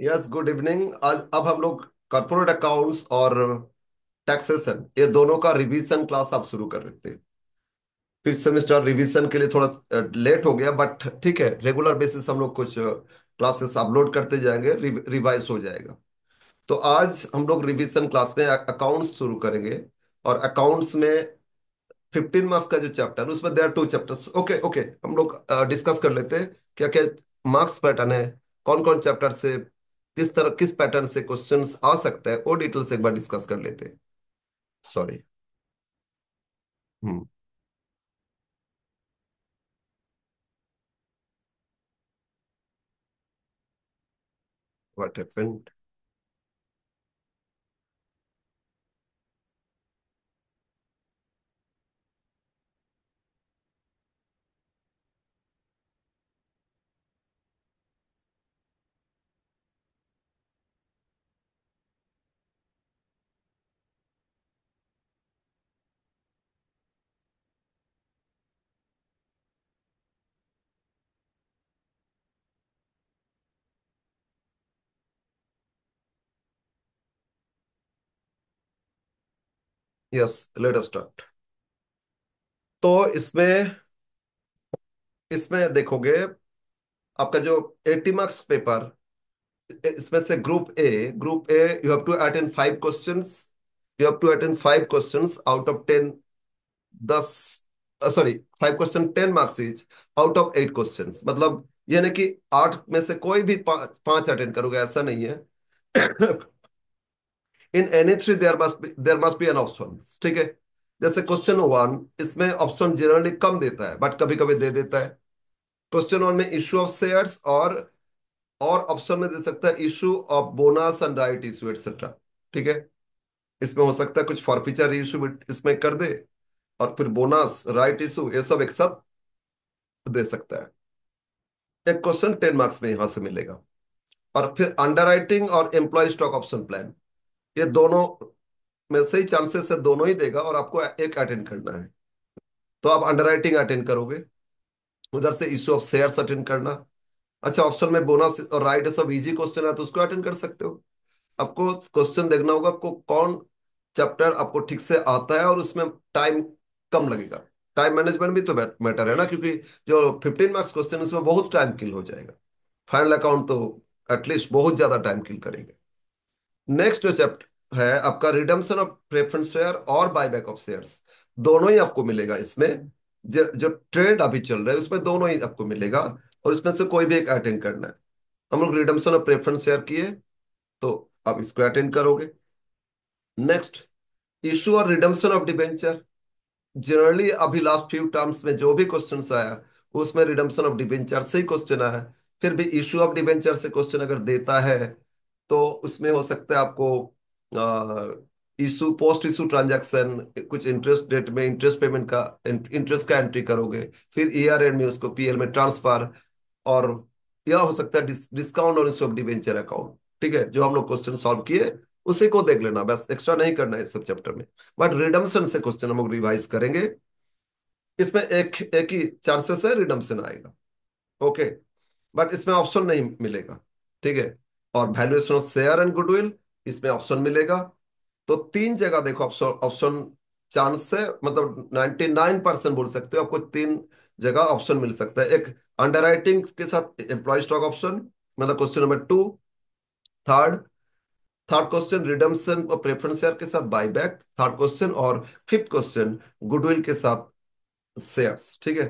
Yes, good evening. आज अब हम लोग कॉर्पोरेट अकाउंट्स और टैक्सेशन ये दोनों का रिवीजन क्लास आप शुरू कर रहे थे। फिर सेमेस्टर रिवीजन के लिए थोड़ा लेट हो गया, बट ठीक है, रेगुलर बेसिस हम लोग कुछ क्लासेस अपलोड करते जाएंगे, रिवाइज हो जाएगा। तो आज हम लोग रिवीजन क्लास में अकाउंट्स शुरू करेंगे। और अकाउंट्स में 15 मार्क्स का जो चैप्टर, उसमें देर 2 चैप्टर्स। ओके ओके, हम लोग डिस्कस कर लेते हैं क्या क्या मार्क्स पैटर्न है, कौन कौन चैप्टर से किस तरह किस पैटर्न से क्वेश्चंस आ सकता है, वो डिटेल से एक बार डिस्कस कर लेते हैं। Sorry. Hmm. What happened? Yes, late us start. तो इसमें इसमें देखोगे, आपका जो 80 मार्क्स पेपर, इसमें से group A you have to attend 5 questions. You have to attend 5 questions out of 10। 10, sorry, 5 question 10 marks each out of 8 questions. मतलब ये नहीं कि 8 में से कोई भी पांच अटेंड करोगे, ऐसा नहीं है। In any three there must be an option. ठीक है। जैसे क्वेश्चन 1, इसमें ऑप्शन जनरली कम देता है, बट कभी कभी दे देता है। क्वेश्चन 1 में इशू ऑफ शेयर्स, और ऑप्शन में दे सकता है issue of bonus and right issue etcetera. ठीक है। इसमें हो सकता है कुछ फॉरफीचर इशू इसमें कर दे, और फिर बोनस राइट इशू ये सब एक साथ दे सकता है। एक क्वेश्चन 10 मार्क्स में यहां से मिलेगा। और फिर अंडरराइटिंग और एम्प्लॉय स्टॉक ऑप्शन प्लान, ये दोनों में से ही चांसेस है, दोनों ही देगा, और आपको एक अटेंड करना है। तो आप अंडरराइटिंग अटेंड करोगे, उधर से इशू ऑफ शेयर्स अटेंड करना। अच्छा, ऑप्शन में बोनस और राइट सब इजी क्वेश्चन है, तो उसको अटेंड कर सकते हो। आपको क्वेश्चन देखना होगा को कौन चैप्टर आपको ठीक से आता है, और उसमें टाइम कम लगेगा। टाइम मैनेजमेंट भी तो मैटर है ना, क्योंकि जो 15 मार्क्स क्वेश्चन उसमें बहुत टाइम किल हो जाएगा। फाइनल अकाउंट तो एटलीस्ट बहुत ज्यादा टाइम किल करेंगे। नेक्स्ट जो चैप्टर है आपका, रिडम्पशन ऑफ प्रेफरेंस शेयर और बायबैक ऑफ शेयर्स, दोनों ही आपको मिलेगा इसमें। जो ट्रेंड अभी चल रहा है उसमें दोनों ही आपको मिलेगा, और इसमें से कोई भी एक अटेंड करना है। हम लोग रिडम्पशन ऑफ प्रेफरेंस शेयर किए, तो आप इसको अटेंड करोगे। नेक्स्ट, इशू और रिडम्पशन ऑफ डिबेंचर। जनरली अभी लास्ट फ्यू टर्म्स में जो भी क्वेश्चन आया, उसमें रिडम्पशन ऑफ डिबेंचर से ही क्वेश्चन आया है। फिर भी इशू ऑफ डिबेंचर से क्वेश्चन अगर देता है, तो उसमें हो सकता है आपको इशू, पोस्ट इशू ट्रांजैक्शन, कुछ इंटरेस्ट रेट में इंटरेस्ट पेमेंट का, इंटरेस्ट का एंट्री करोगे। फिर ईयर एंड में उसको पीएल में ट्रांसफर, और यह हो सकता है डिस्काउंट और इशू ऑफ डिबेंचर अकाउंट। ठीक है, जो हम लोग क्वेश्चन सॉल्व किए उसी को देख लेना, बस एक्स्ट्रा नहीं करना है इस सब चैप्टर में। बट रिडम्पशन से क्वेश्चन हम लोग रिवाइज करेंगे। इसमें एक एक ही चांसेस है रिडम्पशन आएगा। ओके। बट इसमें ऑप्शन नहीं मिलेगा। ठीक है। और valuation of share and goodwill, इसमें ऑप्शन मिलेगा। तो 3 जगह देखो, ऑप्शन ऑप्शन चांस है, मतलब 99% बोल सकते हो, आपको 3 जगह ऑप्शन मिल सकता है। एक अंडरराइटिंग के साथ एम्प्लॉय स्टॉक ऑप्शन, मतलब question number 2। Third third question redemption और प्रेफरेंस शेयर के साथ बायबैक, थर्ड क्वेश्चन। और फिफ्थ क्वेश्चन गुडविल के साथ शेयर्स। ठीक है।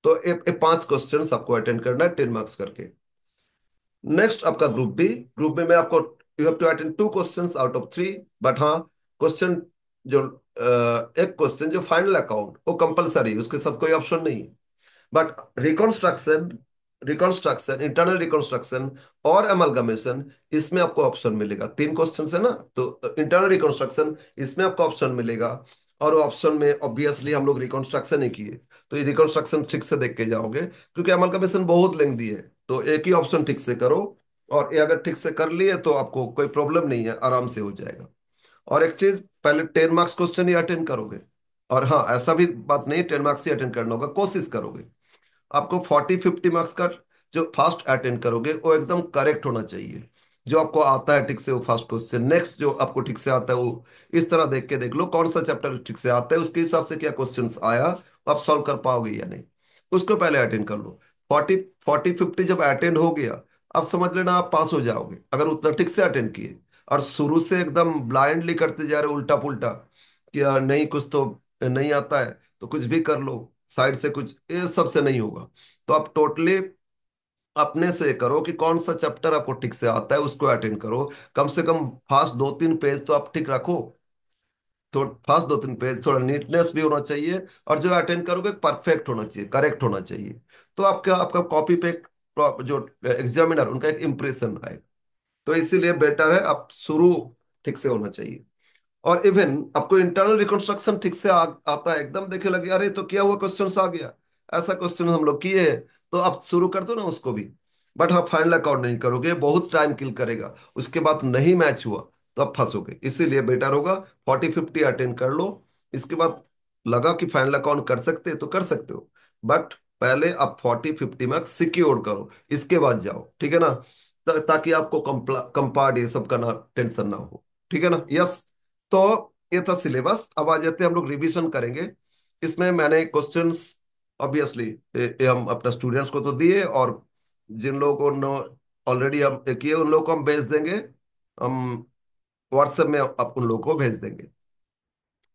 तो ये 5 क्वेश्चन आपको अटेंड करना है, 10 मार्क्स करके। नेक्स्ट आपका ग्रुप बी में आपको you have to attend 2 questions out of 3। But हाँ, क्वेश्चन जो एक क्वेश्चन जो फाइनल अकाउंट, वो कंपलसरी, उसके साथ कोई ऑप्शन नहीं है। But reconstruction reconstruction internal reconstruction और अमलगमेशन, इसमें आपको ऑप्शन मिलेगा। 3 क्वेश्चन है ना, तो इंटरनल रिकॉन्स्ट्रक्शन इसमें आपको ऑप्शन मिलेगा। और ऑप्शन में ऑब्वियसली हम लोग रिकॉन्स्ट्रक्शन ही किए, तो ये रिकॉन्स्ट्रक्शन ठीक से देख के जाओगे, क्योंकि अमलगमेशन बहुत लेंदी है। तो एक ही ऑप्शन ठीक से करो, और ये अगर ठीक से कर लिए तो आपको कोई प्रॉब्लम नहीं है, आराम से हो जाएगा। और एक चीज, पहले 10 मार्क्स क्वेश्चन ही अटेंड करोगे। और हाँ, ऐसा भी बात नहीं 10 मार्क्स ही अटेंड करना होगा, कोशिश करोगे। आपको 40-50 मार्क्स का जो फास्ट अटेंड करोगे वो एकदम करेक्ट होना चाहिए। जो आपको आता है ठीक से वो फर्स्ट क्वेश्चन, नेक्स्ट जो आपको ठीक से आता है वो इस तरह देख के देख लो कौन सा चैप्टर ठीक से आता है, उसके हिसाब से क्या क्वेश्चंस आया वो आप सॉल्व कर पाओगे या नहीं, उसको पहले अटेंड कर लो। 40 40 50 जब अटेंड हो गया, अब समझ लेना आप पास हो जाओगे अगर उतना ठीक से अटेंड किए। और शुरू से एकदम ब्लाइंडली करते जा रहे उल्टा पुल्टा कि यार नहीं कुछ तो नहीं आता है तो कुछ भी कर लो साइड से कुछ, ये सबसे नहीं होगा। तो आप टोटली अपने से करो कि कौन सा चैप्टर आपको ठीक से आता है उसको अटेंड करो। कम से कम फास्ट 2 3 पेज तो आप ठीक रखो, तो फास्ट 2 3 पेज, थोड़ा नीटनेस भी होना चाहिए, और जो अटेंड करोगे परफेक्ट होना चाहिए, करेक्ट होना चाहिए। तो आपका आपका कॉपी पे जो एग्जामिनर उनका एक इम्प्रेशन आएगा। तो इसीलिए बेटर है आप शुरू ठीक से होना चाहिए। और इवन आपको इंटरनल रिकंस्ट्रक्शन ठीक से आता है, एकदम देखे लगे अरे तो क्या हुआ क्वेश्चन आ गया, ऐसा क्वेश्चन हम लोग किए हैं, तो आप शुरू कर दो ना उसको भी। बट हाँ फाइनल अकाउंट नहीं करोगे, बहुत टाइम किल करेगा, उसके बाद नहीं मैच हुआ तो आप फंसोगे। इसीलिए बेटर होगा 40 50 अटेंड कर लो, इसके बाद लगा कि फाइनल अकाउंट कर सकते हैं तो कर सकते हो, बट पहले आप 40 50 मार्क्स सिक्योर करो, इसके बाद जाओ, ठीक है ना। ताकि आपको कंपार्ट ये सब का ना टेंशन ना हो, ठीक है ना। यस। तो ये था सिलेबस, अब आ जाते हैं हम लोग रिवीजन करेंगे। इसमें मैंने क्वेश्चंस ऑब्वियसली हम अपने स्टूडेंट्स को तो दिए, और जिन लोगों को ऑलरेडी हम किए उन लोगों को हम भेज देंगे, हम व्हाट्सएप में आप उन लोगों को भेज देंगे,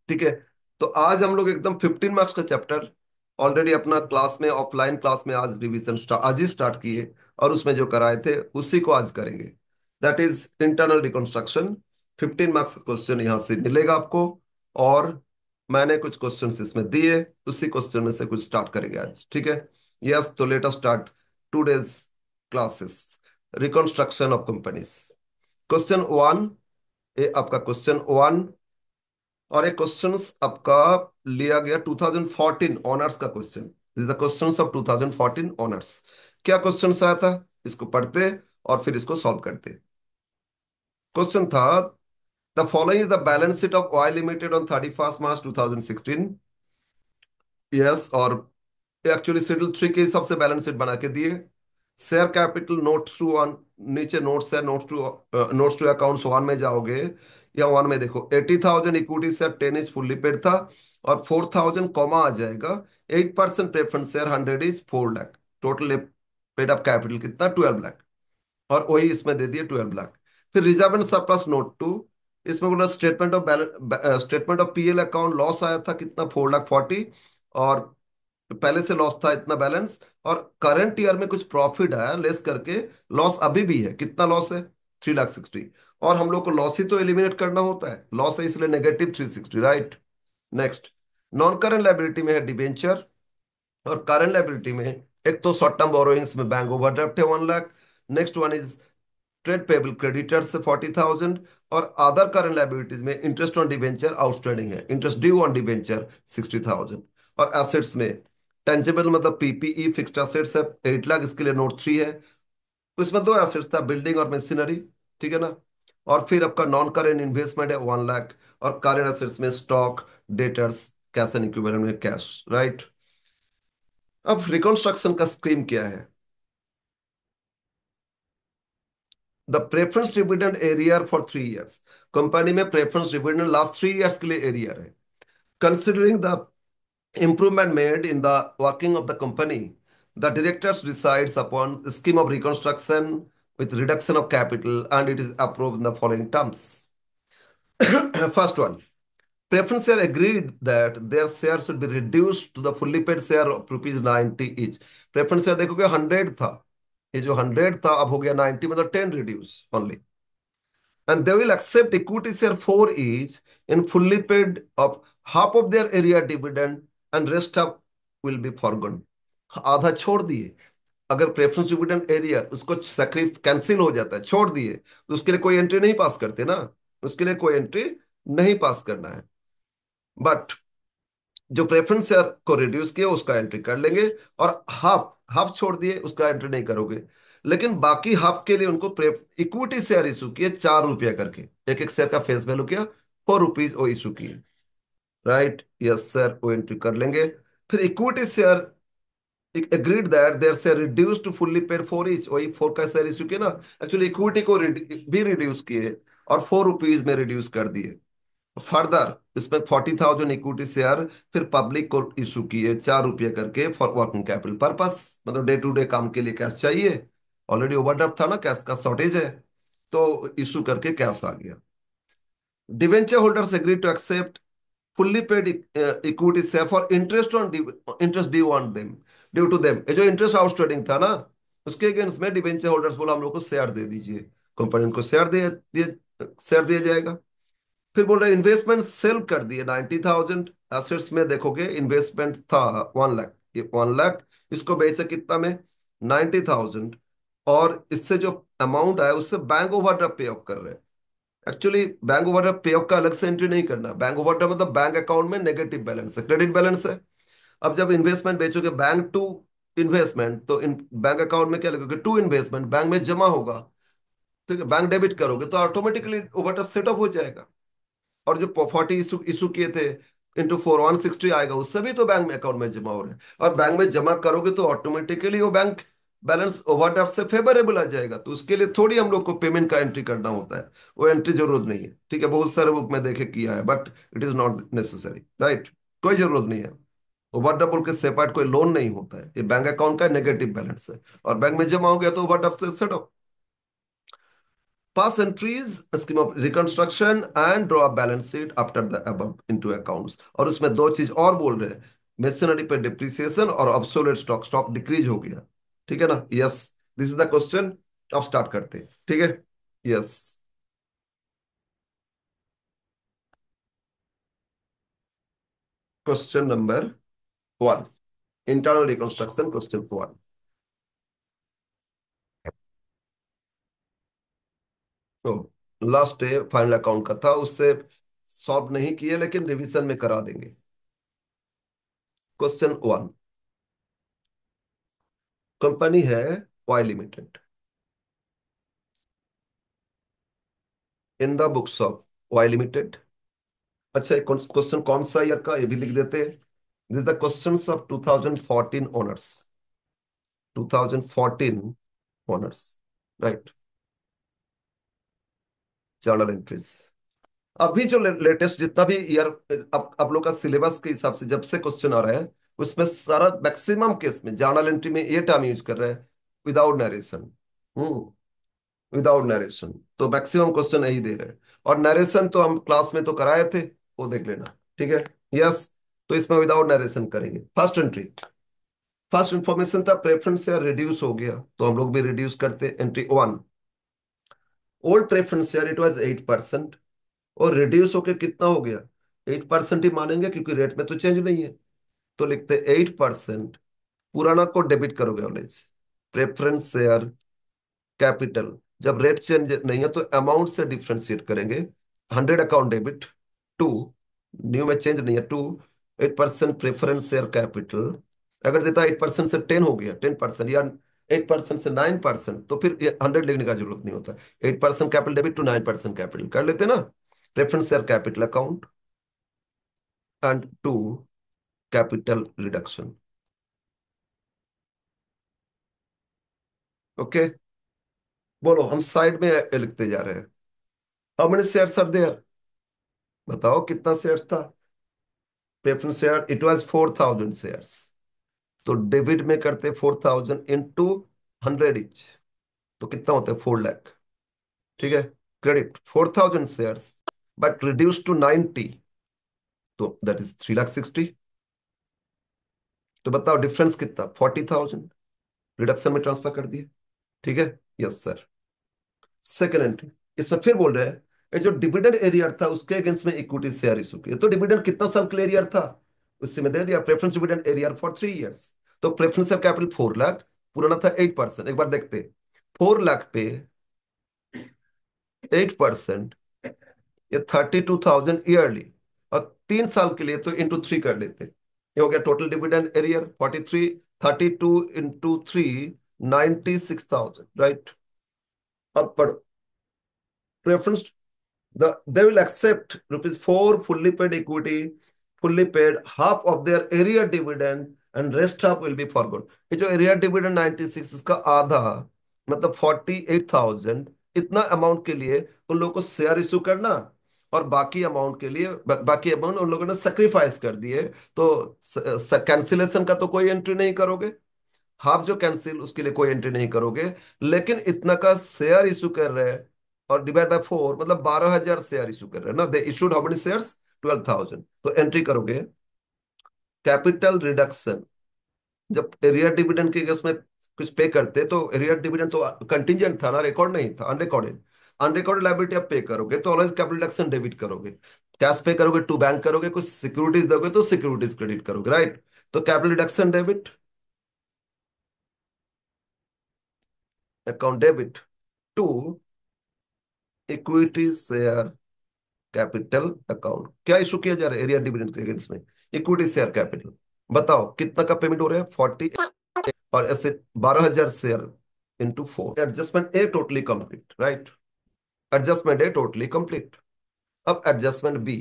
ठीक है। तो आज हम लोग एकदम 15 मार्क्स का चैप्टर ऑलरेडी अपना क्लास में, ऑफलाइन क्लास में आज रिवीजन आज ही स्टार्ट किए, और उसमें जो कराए थे उसी को आज करेंगे। That is internal reconstruction. 15 marks का क्वेश्चन यहाँ से मिलेगा आपको, और मैंने कुछ क्वेश्चंस इसमें दिए, उसी क्वेश्चन में से कुछ स्टार्ट करेंगे आज, ठीक है। यस, तो let us start today's classes, reconstruction of companies. Question one, ये आपका क्वेश्चन 1, और एक क्वेश्चन आपका लिया गया 2014 ऑनर्स का question. This the questions of 2014 honours. क्या क्वेश्चन आया था, इसको पढ़ते और फिर इसको सॉल्व करते। क्वेश्चन था, the following is the balance sheet of oil limited on 31 March 2016। Yes, और एक्चुअली शेड्यूल 3 के हिसाब से बैलेंस शीट बना के दिए। Share capital notes to one, नीचे नोट्स है, नोट्स टू अकाउंट्स 1 में जाओगे, या 1 में देखो 80,000 equity share 10 is fully paid था, और 4,000 कॉमा आ जाएगा, 8% preference share 100 is 4 lakh, total paid up capital कितना 12 लाख, और वही इसमें दे दिए 12 लाख। फिर रिजर्व एंड सरप्लस नोट 2, इसमें बोला statement of balance, statement of PL account loss आया था कितना 4,40,000, और पहले से लॉस था इतना बैलेंस, और करंट ईयर में कुछ प्रॉफिट आया लेस करके, लॉस अभी भी है, कितना लॉस है 3,60,000, और हम लोग को लॉस ही तो एलिमिनेट करना होता है, लॉस है इसलिए -360, right. Next, non current liability में है डिबेंचर, और करंट लाइबिलिटी में एक तो शॉर्ट टर्म बोरोइंग्स में बैंक ओवरड्राफ्ट है 1 lakh, next one is trade payable creditors से 40,000, और अदर करंट लाइबिलिटीज में इंटरेस्ट ऑन डिवेंचर आउटस्टैंडिंग है, इंटरेस्ट ड्यू ऑन डिवेंचर 60,000, और एसेट्स में टेंजिबल मतलब पीपीई फिक्स्ड एसेट्स है 8 लाख, इसके लिए नोट 3 है। तो इसमें दो एसेट्स था, बिल्डिंग और मशीनरी, ठीक है ना। और फिर आपका नॉन करेंट इन्वेस्टमेंट है 1 लाख, और करेंट एसेट्स में stock, debtors, cash and equivalent में कैश, राइट। अब रिकॉन्स्ट्रक्शन का स्कीम क्या है। The preference dividend arrear for 3 years, company में प्रेफरेंस डिविडेंड लास्ट 3 इयर्स के लिए एरियर है। Considering the improvement made in the working of the company, the directors decides upon scheme of reconstruction with reduction of capital, and it is approved in the following terms. First one, preference share agreed that their share should be reduced to the fully paid share of ₹90 each. Preference share देखोगे 100 था, ये जो 100 था अब हो गया 90, मतलब 10 reduce only, and they will accept equity share 4 each in fully paid of half of their area dividend, and rest of will be forgone. आधा छोड़ दिए, अगर प्रेफरेंस डिविडेंड एरिया उसको सैक्रिफ कैंसिल हो जाता है, छोड़ दिए, तो उसके लिए कोई एंट्री नहीं पास करते ना, उसके लिए कोई एंट्री नहीं पास करना है। बट जो प्रेफरेंस शेयर को रिड्यूस किया उसका एंट्री कर लेंगे, और हाफ हाफ छोड़ दिए उसका एंट्री नहीं करोगे। लेकिन बाकी हाफ के लिए उनको इक्विटी शेयर इशू किए 4 रुपया करके, एक एक शेयर का फेस वैल्यू किया 4 रुपीज, वो इशू किए, राइट। यस सर, वो एंट्री कर लेंगे। फिर equity share agreed that their share reduced to fully paid for each, वही 4 का शेयर इशू किया ना, एक्चुअली इक्विटी को भी रिड्यूस किए और ₹4 में रिड्यूस कर दिए। फर्दर इसमें 40,000 इक्विटी शेयर फिर पब्लिक को इशू किए ₹4 करके फॉर वर्किंग कैपिटल पर्पस, मतलब डे टू डे काम के लिए कैश चाहिए, ऑलरेडी ओवरड्राफ्ट था ना, कैश का शॉर्टेज है, तो इशू करके कैश आ गया। Debenture holders agree to accept fully paid equity share for interest on interest due on them, due to them, ये जो इंटरेस्ट आउटस्टैंडिंग था ना, उसके अगेंस्ट में डिवेंचर होल्डर्स बोला हम लोग को शेयर दे दीजिए, कंपनी को शेयर दिया जाएगा। फिर बोल रहे इन्वेस्टमेंट सेल कर दिए 90,000 एसेट्स में, देखोगे इन्वेस्टमेंट था 1 लाख, ये 1 लाख, इसको बेचे कितना में, 90,000, और इससे जो अमाउंट आया उससे बैंक ओवरड्राफ्ट पे ऑफ कर रहे हैं। एक्चुअली बैंक ओवरड्राफ्ट पे ऑफ का अलग से एंट्री नहीं करना, बैंक ओवरड्राफ्ट मतलब बैंक अकाउंट में नेगेटिव बैलेंस है, क्रेडिट बैलेंस है। अब जब इन्वेस्टमेंट बेचोगे बैंक टू इन्वेस्टमेंट, तो इन बैंक अकाउंट में क्या लिखोगे, टू इन्वेस्टमेंट, बैंक में जमा होगा, ठीक है, बैंक डेबिट करोगे तो ऑटोमेटिकली ओवरड्राफ्ट सेटअप हो जाएगा। और जो 40 इशू इशू किए थे इंटू 4 160 आएगा, उससे भी तो बैंक में अकाउंट में जमा हो रहे हैं, और बैंक में जमा करोगे तो ऑटोमेटिकली वो बैंक बैलेंस ओवरड्राफ्ट से फेवरेबल आ जाएगा, तो उसके लिए थोड़ी हम लोग को पेमेंट का एंट्री करना होता है, वो एंट्री जरूरत नहीं है, ठीक है, बहुत सारे बुक में देखे किया है, but it is not necessary, right, कोई जरूरत नहीं है। ओवरड्राफ्ट बोल के सेपरेट कोई लोन नहीं होता है, ये बैंक अकाउंट का नेगेटिव बैलेंस है, और बैंक में जमा हो गया तो ओवरड्राफ्ट से set. Pass entries, a scheme of reconstruction and draw a balance sheet after the above into accounts। और उसमें दो चीज और बोल रहे हैं, मेशनरी पे डिप्रिसिएशन और ऑब्सोलेट स्टॉक, स्टॉक डिक्रीज हो गया, ठीक है ना, yes, this is the question. अब स्टार्ट करते हैं, ठीक है, yes. Question number 1, internal reconstruction, question 1। तो लास्ट डे फाइनल अकाउंट का था, उससे सॉल्व नहीं किए लेकिन रिवीजन में करा देंगे। क्वेश्चन 1, कंपनी है Y limited, in the books of Y limited. अच्छा, क्वेश्चन कौन सा ईयर का, ये भी लिख देते हैं। This is the questions of 2014 honours, 2014 honours, right, journal entries. अभी जो लेटेस्ट जितना भी ईयर, अब लोग का सिलेबस के हिसाब से जब से क्वेश्चन आ रहा है, उसमें सारा मैक्सिमम केस में जर्नल एंट्री में ये टर्म यूज कर रहे हैं, विदाउट नरेशन। हम्म, विदाउट नरेशन, तो मैक्सिमम क्वेश्चन यही दे रहे हैं। और नरेशन तो हम क्लास में तो कराए थे, वो देख लेना, ठीक है, यस। तो इसमें विदाउट नरेशन करेंगे। फर्स्ट एंट्री, फर्स्ट इंफॉर्मेशन था प्रेफरेंस शेयर रिड्यूस हो गया, तो हम लोग भी रिड्यूस करते, entry 1, old preference share it was 8%, और रिड्यूस होके कितना हो गया, 8% ही मानेंगे क्योंकि रेट में तो चेंज नहीं है, तो लिखते 8%, पुराना को डेबिट करोगे ऑलवेज, प्रेफरेंस शेयर कैपिटल, जब रेट चेंज नहीं है तो अमाउंट से डिफ्रेंशिएट करेंगे, 100 अकाउंट डेबिट, टू, न्यू में चेंज नहीं है, टू 8% प्रेफरेंस शेयर कैपिटल, अगर देता 8% से 10 हो गया, 10%, या 8% से 9%, तो फिर 100 लिखने का जरूरत नहीं होता, 8% कैपिटल डेबिट टू 9% कैपिटल कर लेते ना, preference share capital account, and to capital reduction, okay. बोलो, हम साइड में लिखते जा रहे हैं। How many shares are there, बताओ कितना शेयर्स था, preference share it was 4,000 shares, तो डेबिट में करते 4,000 इंटू 100 इच, तो कितना होता है, 4 लाख, ठीक है, credit 4,000 shares but reduce to 90, तो दैट इज 3,60,000। तो बताओ डिफरेंस कितना, 40,000, रिडक्शन में ट्रांसफर कर दिए, ठीक है, यस सर। सेकेंड एंट्री, इसमें फिर बोल रहे हैं, ये जो डिविडेंड एरियर था उसके अगेंस्ट में इक्विटी शेयर इशू किया, तो डिविडेंड कितना साल के लिए एरियर था, उससे में दे दिया preference dividend arrear for 3 years, तो प्रेफरेंस कैपिटल 4 लाख, पुराना था 8%, एक बार देखते, 4 लाख पे 8%, ये 32,000 ईयरली, और 3 साल के लिए तो इंटू 3 कर लेते, ये हो गया total dividend arrear 43, 32 into 3, 96,000, right. अब पढ़ो, preference, they will accept rupees 4 fully paid equity, fully paid half of their area dividend and rest of will be foregone. ये जो एरिया डिविडेंड 96, इसका आधा मतलब 48,000, इतना अमाउंट के लिए उन लोगों को शेयर इशू करना, और बाकी अमाउंट के लिए बाकी अमाउंट उन लोगों ने सेक्रीफाइस कर दिए। तो कैंसिलेशन का तो कोई एंट्री नहीं करोगे, हाफ जो कैंसिल उसके लिए कोई एंट्री नहीं करोगे, लेकिन इतना का शेयर इशू कर रहे हैं, और डिवाइड बाय 4 मतलब 12,000 शेयर इशू कर रहे हैं ना, दे इशूड हाउ मेनी शेयर्स, 12,000, तो एंट्री करोगे कैपिटल रिडक्शन। जब एरिया डिविडेंड के केस में कुछ पे करते तो एरिया डिविडेंड तो कंटिंजेंट था ना, रिकॉर्ड नहीं था, अनरिकॉर्डेड। अनरिकॉर्डेड लायबिलिटी आप पे करोगे तो ऑलवेज कैपिटल रिडक्शन डेबिट करोगे। कैश पे करोगे टू बैंक करोगे, कुछ सिक्योरिटीज दोगे तो सिक्योरिटीज क्रेडिट करोगे, राइट। तो capital reduction debit, account debit to equity share capital account. क्या इशू किया जा रहा है एरिया डिविडेंड के अगेंस्ट में? Equity share capital. बताओ कितना का पेमेंट हो रहा है, 40, और ऐसे 12,000 share into 4। Adjustment A totally complete, right. Adjustment A totally complete. अब एडजस्टमेंट बी,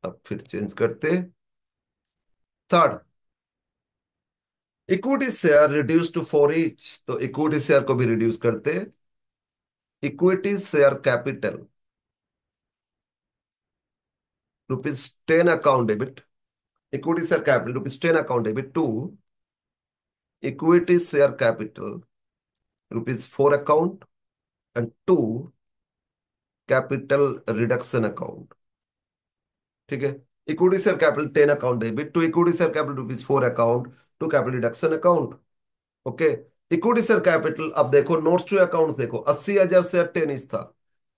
अब फिर चेंज करते। Third, equity share reduce to 4 each, तो इक्विटी शेयर को भी रिड्यूस करते। Equity share capital ₹10 account debit, equity share capital ₹10 account debit to equity share capital ₹4 account, and to capital reduction account. ठीक है, equity share capital 10 account debit to equity share capital ₹4 account to capital reduction account. Okay, equity share capital, अब देखो notes to accounts देखो, 80,000 share 10 inch था,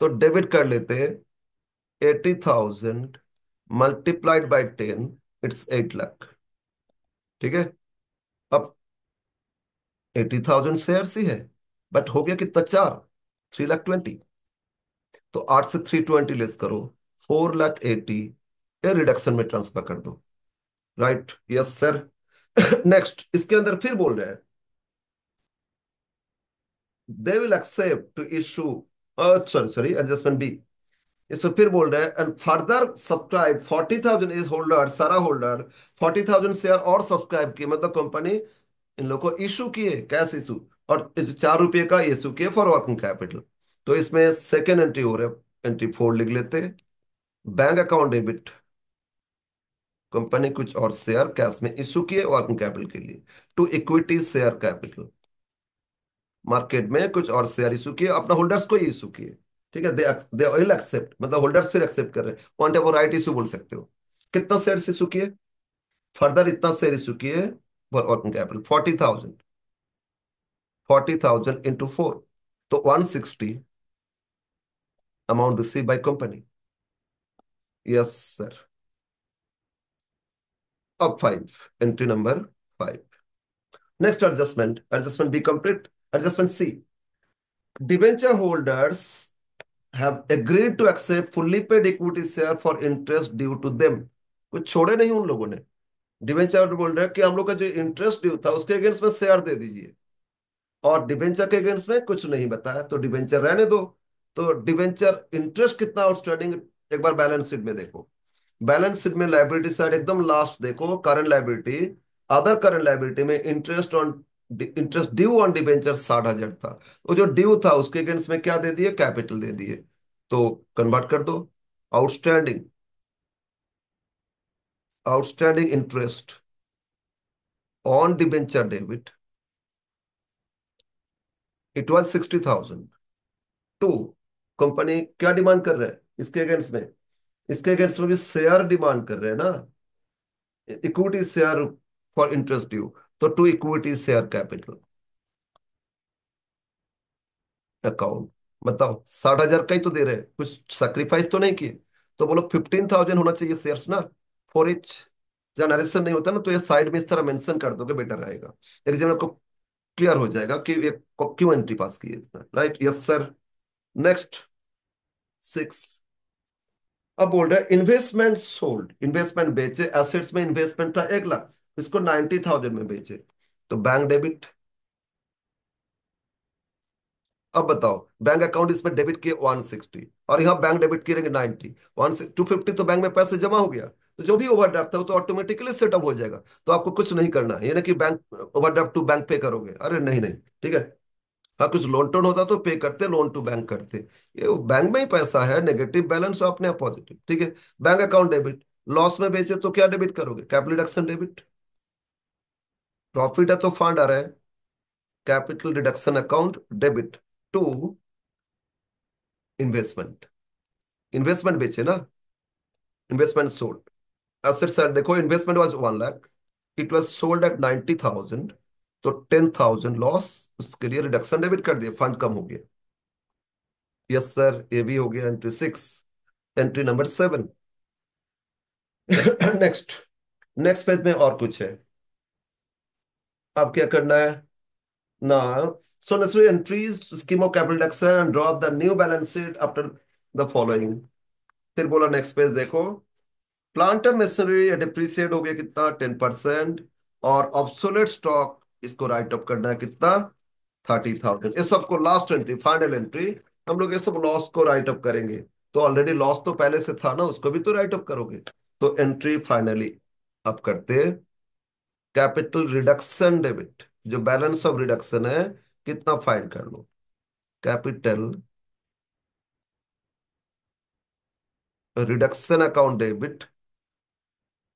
तो debit कर लेते हैं 80,000 मल्टीप्लाइड बाई 10, इट्स 8 लाख। ठीक है, अब 80,000 शेयर ही है, बट हो गया कितना, 4, 3,20,000। तो 8 से 320 लेस करो, 4,80,000, ये रिडक्शन में ट्रांसफर कर दो, राइट। Yes sir. नेक्स्ट, इसके अंदर फिर बोल रहे हैं they will accept to issue, sorry sorry, adjustment B. इसमें फिर बोल रहे हैं and further subscribe 40,000 is holder, सारा होल्डर 40,000 शेयर और सब्सक्राइब किए, मतलब कंपनी इन लोगों को इशू किए, कैश इशू, और ₹4 का इशू किए फॉर वर्किंग कैपिटल। तो इसमें सेकेंड एंट्री हो रहा है, एंट्री 4 लिख लेते हैं। बैंक अकाउंट डेबिट, कंपनी कुछ और शेयर कैश में इशू किए वर्किंग कैपिटल के लिए, to equity share capital, market में कुछ और शेयर इशू किए, अपना होल्डर्स को ही इशू किए। ठीक है, दे विल एक्सेप्ट, मतलब होल्डर्स फिर एक्सेप्ट कर रहे हैं, वांट एवर राइट इशू बोल सकते हो। कितना शेयर इशू किए, फर्दर इतना शेयर इशू किए फॉर वर्किंग कैपिटल, 40,000, 40,000 इंटू 4, तो 160 amount receive by company. Yes sir. अब 5, entry number 5। Next adjustment, adjustment B complete. Adjustment C, debenture holders have agreed to accept fully paid equity share for interest due to them। कुछ छोड़े नहीं उन लोगों ने। Debenture बोल रहे हैं कि हम लोग का जो इंटरेस्ट ड्यू था उसके अगेंस्ट में शेयर दे दीजिए, और डिबेंचर के अगेंस्ट में कुछ नहीं बताया, तो डिबेंचर रहने दो। तो डिबेंचर इंटरेस्ट कितना आउटस्टैंडिंग, एक बार बैलेंस शीट में देखो। बैलेंस शीट में लाइबिलिटी साइड एकदम लास्ट देखो, current liability, other current liability में इंटरेस्ट ड्यू ऑन डिबेंचर 60,000 था। वो जो ड्यू था उसके अगेंस्ट में क्या दे दिए, कैपिटल दे दिए। तो कन्वर्ट कर दो, outstanding, outstanding interest on debenture debit, it was 60,000 to, company क्या डिमांड कर रहे हैं इसके अगेंस्ट में, इसके अगेंस्ट में भी शेयर डिमांड कर रहे हैं ना, equity share for interest due, तो to equity share capital account. बताओ 60,000 का ही तो दे रहे हैं, कुछ सेक्रीफाइस तो नहीं किए। तो बोलो 15,000 होना चाहिए शेयर्स ना, फॉर इच। जब नरेशन नहीं होता ना तो ये साइड में इस तरह मेंशन कर दोगे, बेटर रहेगा, एग्जाम को क्लियर हो जाएगा कि ये क्यों एंट्री पास की है इतना, राइट। Yes sir. नेक्स्ट 6, अब बोल रहे हैं इन्वेस्टमेंट सोल्ड, इन्वेस्टमेंट बेचे, एसेट्स में इन्वेस्टमेंट था 1 लाख, इसको 90,000 में बेचे, तो बैंक डेबिट। अब बताओ, बैंक अकाउंट इसमें डेबिट किए 160, और यहाँ बैंक डेबिट किए 90, 250 तो बैंक में पैसे जमा हो गया, तो जो भी ओवरड्राफ्ट है वो तो ऑटोमेटिकली सेटअप हो जाएगा। तो आपको कुछ नहीं करना है, ये ना कि बैंक ओवरड्राफ्ट टू बैंक पे करोगे, अरे नहीं नहीं। ठीक है। हाँ, कुछ लोन टोन होता तो पे करते, लोन टू बैंक करते। ये बैंक में ही पैसा है, नेगेटिव बैलेंस और अपने आप पॉजिटिव। ठीक है। बैंक अकाउंट डेबिट, लॉस में बेचे तो क्या डेबिट करोगे? Capital reduction debit. प्रॉफिट है तो फंड आ रहा है, capital reduction account debit to investment. Investment बेचे ना, इन्वेस्टमेंट सोल्ड। एसेट साइड देखो, investment was 1 lakh, it was sold at 90,000, तो 10,000 लॉस, उसके लिए रिडक्शन डेबिट कर दिया, फंड कम हो गया। यस सर, ये भी हो गया entry 6। Entry number 7। Next. Next page में और कुछ है, अब क्या करना है ना। सो necessary entries scheme of capital reduction and draw the new balance sheet after the following. फिर बोला नेक्स्ट पेज देखो, प्लांट एंड मशीनरी डिप्रिसिएट हो गया कितना? 10%। और ऑब्सोलेट स्टॉक इसको राइट अप करना है कितना? 30,000। ये सबको लास्ट एंट्री, फाइनल एंट्री, हम लोग ये सब लॉस को राइट अप करेंगे। तो ऑलरेडी लॉस तो पहले से था ना, उसको भी तो राइट अप करोगे। तो एंट्री फाइनली अप करते, कैपिटल रिडक्शन डेबिट, जो बैलेंस ऑफ रिडक्शन है कितना, फाइंड कर लो। कैपिटल रिडक्शन अकाउंट डेबिट,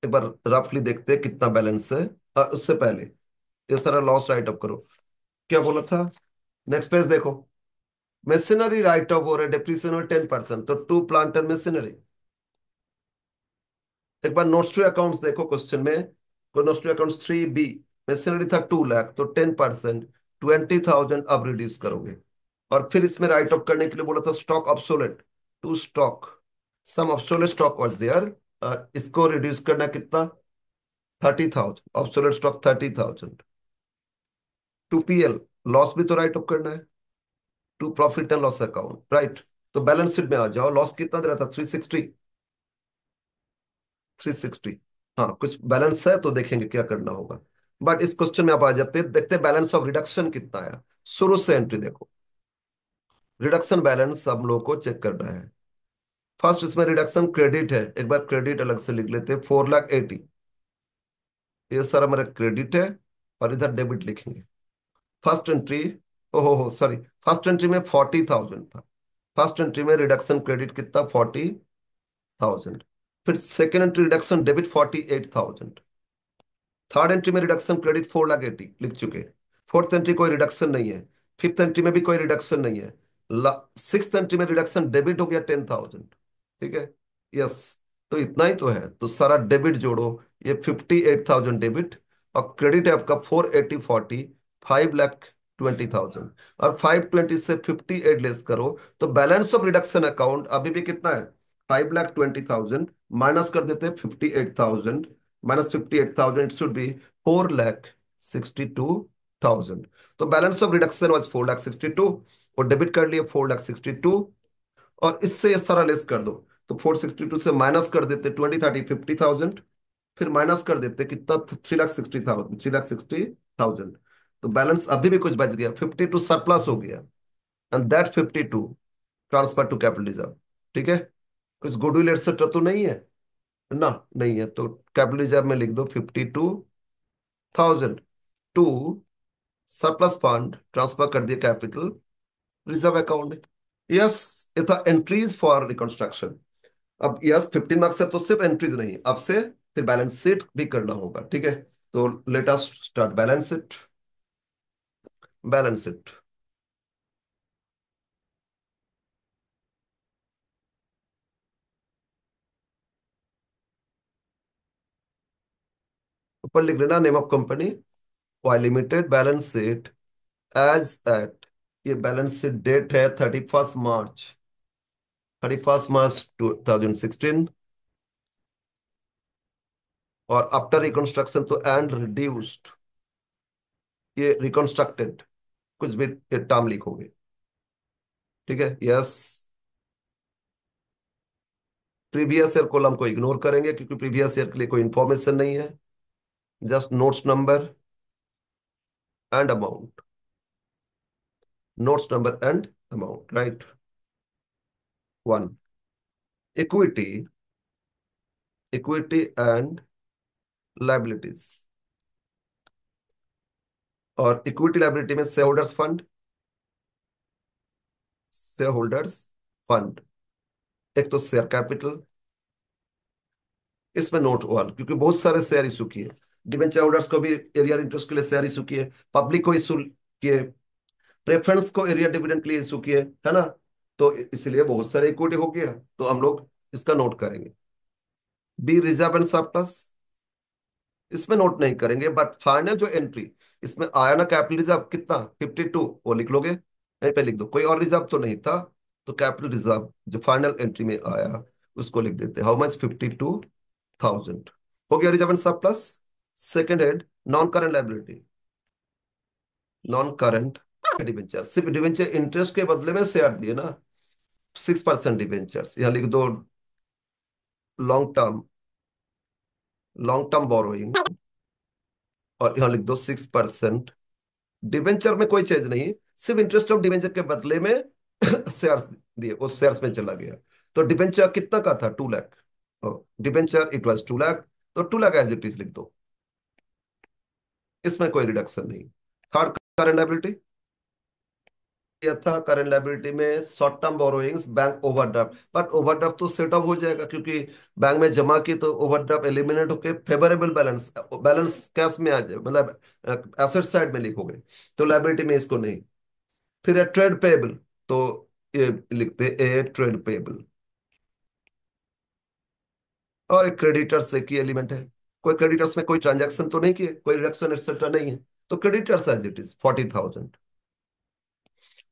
एक बार रफली देखते हैं कितना बैलेंस है। और उससे पहले ये सारा लॉस राइट अप करो। क्या बोला था? नेक्स्ट पेज देखो, मशीनरी राइट ऑफ हो रहा है, डिप्रिसिएशन में 10%, तो टू प्लांट एंड मशीनरी। एक बार नोट्स टू अकाउंट्स देखो, क्वेश्चन में को notes to accounts 3B, machinery था 2 लाख, तो 10%, 20,000 अब रिड्यूस करोगे। और फिर इसमें राइट ऑफ करने के लिए बोला था stock obsolete, to stock, some obsolete stock was there, इसको रिड्यूस करना कितना? 30,000, obsolete stock 30,000। To PL, loss भी तो राइट ऑफ करना है, to profit and loss account, right. तो बैलेंस शीट में आ जाओ, लॉस कितना दे रहा था? 360। 360। हाँ, कुछ बैलेंस है तो देखेंगे क्या करना होगा। बट इस क्वेश्चन में आप आ जाते हैं, देखते हैं बैलेंस ऑफ रिडक्शन कितना आया। शुरू से एंट्री देखो, रिडक्शन बैलेंस हम लोग को चेक करना है। फर्स्ट इसमें रिडक्शन क्रेडिट है, एक बार क्रेडिट अलग से लिख लेते हैं, 4,80,000। ये सारा मेरा क्रेडिट है, और इधर डेबिट लिखेंगे। फर्स्ट एंट्री, ओहो हो सॉरी, फर्स्ट एंट्री में 40,000 था। फर्स्ट एंट्री में रिडक्शन क्रेडिट कितना? 40,000। फिर second entry reduction debit 48,000। Third entry में रिडक्शन क्रेडिट 4,80,000 लिख चुके। फोर्थ एंट्री कोई रिडक्शन नहीं है। फिफ्थ एंट्री में भी कोई रिडक्शन नहीं है। सिक्स एंट्री में रिडक्शन डेबिट हो गया 10,000। ठीक है। यस। तो इतना ही तो है, तो सारा डेबिट जोड़ो। ये 58,000 डेबिट, और क्रेडिट है आपका 480, 40, 5,20,000। और 520 से 58 लेस करो, तो बैलेंस ऑफ रिडक्शन अकाउंट अभी भी कितना है? 5,20,000 माइनस कर देते हैं 58,000, माइनस 58,000, इट शुड बी 4,62,000। तो बैलेंस ऑफ रिडक्शन वाज 4,62, और डेबिट कर लिए 4,62, और इससे ये सारा लेस कर दो। तो 462 से माइनस कर देते 20, 30, 50,000, फिर माइनस कर देते कितना? 3,60,000, 3,60,000। तो बैलेंस अभी भी कुछ बच गया, 52 सरप्लस हो गया, and that 52 transfer to capital reserve. ठीक है। कुछ गुडविल एटसेट्रा तो नहीं है ना? नहीं है, तो कैपिटल रिजर्व में लिख दो 52,000 टू सरप्लस फंड, ट्रांसफर कर दिया कैपिटल रिजर्व अकाउंट में। यस, ये था एंट्रीज फॉर रिकंस्ट्रक्शन। अब यस 15 मार्क्स है, तो सिर्फ एंट्रीज नहीं, अब से फिर बैलेंस शीट भी करना होगा। ठीक है। तो let us start balance sheet. Balance sheet, ऊपर लिख लेना name of company, Y limited, balance sheet as at, ये बैलेंस शीट डेट है 31 मार्च, 31 मार्च 2016। और after reconstruction to and reduced, ये रिकंस्ट्रक्टेड, कुछ भी ये टर्म लिखोगे। ठीक है। यस। प्रीवियस ईयर कॉलम को इग्नोर करेंगे, क्योंकि प्रीवियस ईयर के लिए कोई इंफॉर्मेशन नहीं है। Just notes number and amount, notes number and amount, right. 1, equity equity and liabilities. और इक्विटी लाइबिलिटी में share holders fund, share holders fund, एक तो शेयर कैपिटल। इसमें नोट वन, क्योंकि बहुत सारे शेयर इशू किए, डिवेंचर होल्डर्स को भी एरिया इंटरेस्ट के लिए शेयर इशू किए, पब्लिक को इशू किए, प्रेफरेंस को एरिया डिविडेंड के लिए इशू किए, है ना। तो इसलिए बहुत सारे इक्विटी हो गया, तो हम लोग इसका नोट करेंगे। बी रिजर्व एंड सरप्लस, इसमें नोट नहीं करेंगे, बट फाइनल जो एंट्री इसमें आया ना, कैपिटल रिजर्व कितना 52, वो लिख लोगे, यहीं पे लिख दो, कोई और रिजर्व तो नहीं था। तो कैपिटल रिजर्व जो फाइनल एंट्री में आया उसको लिख देते, हाउ मच 52,000। हो गया reserve and surplus. Second head, non current liability. Non current debenture, सिर्फ डिवेंचर इंटरेस्ट के बदले में शेयर दिए ना, 6% डिवेंचर्स, यहाँ लिख दो। Long term, long term borrowing, और यहाँ लिख दो 6%। डिवेंचर में कोई चेंज नहीं, सिर्फ इंटरेस्ट ऑफ डिवेंचर के बदले में शेयर्स दिए, वो शेयर्स में चला गया। तो डिवेंचर कितना का था, 2 lakh. Debenture it was 2 lakh, तो 2 लाख एज इट इज लिख दो, इसमें कोई रिडक्शन नहीं। Third, current liability. यह था करंट लायबिलिटी में short term borrowings, bank overdraft, but overdraft तो सेट ऑफ हो जाएगा, क्योंकि बैंक में जमा की तो ओवरड्राफ्ट एलिमिनेट होकर फेवरेबल बैलेंस, बैलेंस कैश में आ जाए, मतलब एसेट साइड में लिखोगे, तो लायबिलिटी में इसको नहीं। फिर है ट्रेड पेएबल, तो ये लिखते ए ट्रेड पेएबल। और एक क्रेडिटर्स एक ही एलिमेंट है, कोई क्रेडिटर्स में कोई ट्रांजैक्शन तो नहीं किए, कोई रिडक्शन एक्सेट्रा नहीं है, तो क्रेडिटर्स एज इट इज 40,000।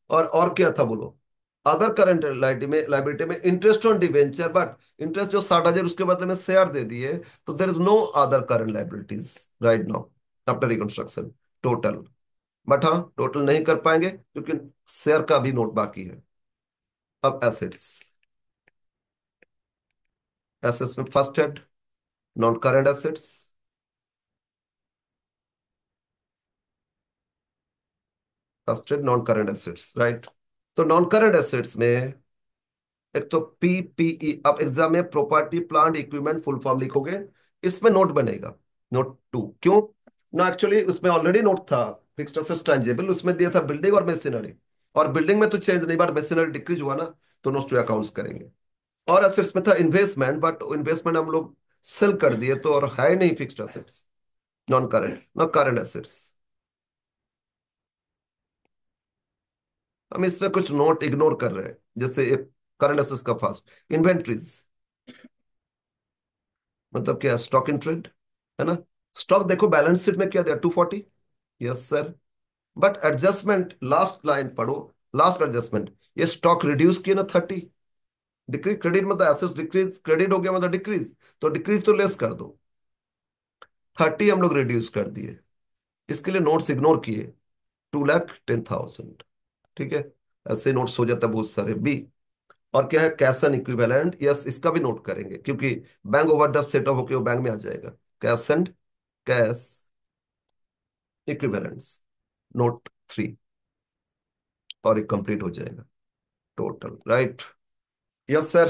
और क्या था बोलो। अदर करंट लाइबिलिटी में interest on debenture, but interest जो 60,000 उसके बदले में शेयर दे दिए, तो there is no other current liabilities right now after reconstruction total. But हाँ, टोटल नहीं कर पाएंगे क्योंकि शेयर का भी नोट बाकी है। अब एसेट्स, एसेट्स में first head, non current assets. First head non current assets, right. तो नॉन करंट एसेट्स में एक तो पीपीई, अब एग्जाम में property plant equipment full form लिखोगे, इसमें नोट बनेगा, नोट 2। क्यों ना, एक्चुअली उसमें ऑलरेडी नोट था, फिक्स्ड एसेट्स टैंजिबल, उसमें दिया था बिल्डिंग और मशीनरी, और बिल्डिंग में तो चेंज नहीं, बट मशीनरी डिक्रीज हुआ ना, तो नोट्स टू अकाउंट्स करेंगे। और एसेट्स में था इन्वेस्टमेंट, बट इन्वेस्टमेंट हम लोग सेल कर दिए, तो और है नहीं fixed assets, non current, non current assets. हम इसमें कुछ नोट इग्नोर कर रहे हैं, जैसे करंट एसेट्स का फर्स्ट इन्वेंट्रीज, मतलब क्या, स्टॉक इन ट्रेड, है ना। स्टॉक देखो बैलेंस शीट में क्या दिया, 240, yes sir. But adjustment last line पढ़ो, लास्ट एडजस्टमेंट, ये स्टॉक रिड्यूस किए ना 30, डिक्रीज क्रेडिट मतलब एसेट्स डिक्रीज, क्रेडिट हो गया मतलब डिक्रीज, तो डिक्रीज तो लेस कर दो, 30 हम लोग रिड्यूस कर दिए, इसके लिए नोट्स इग्नोर किए, 2,10,000, ठीक है। ऐसे नोट्स हो जाता है बहुत सारे। बी, और क्या है, कैश एंड इक्विवेलेंट, यस इसका भी नोट करेंगे, क्योंकि बैंक ओवरड्राफ्ट सेटअप होकर वो बैंक में आ जाएगा। Cash and cash equivalents, note 3, और एक कंप्लीट हो जाएगा टोटल, राइट। Yes sir.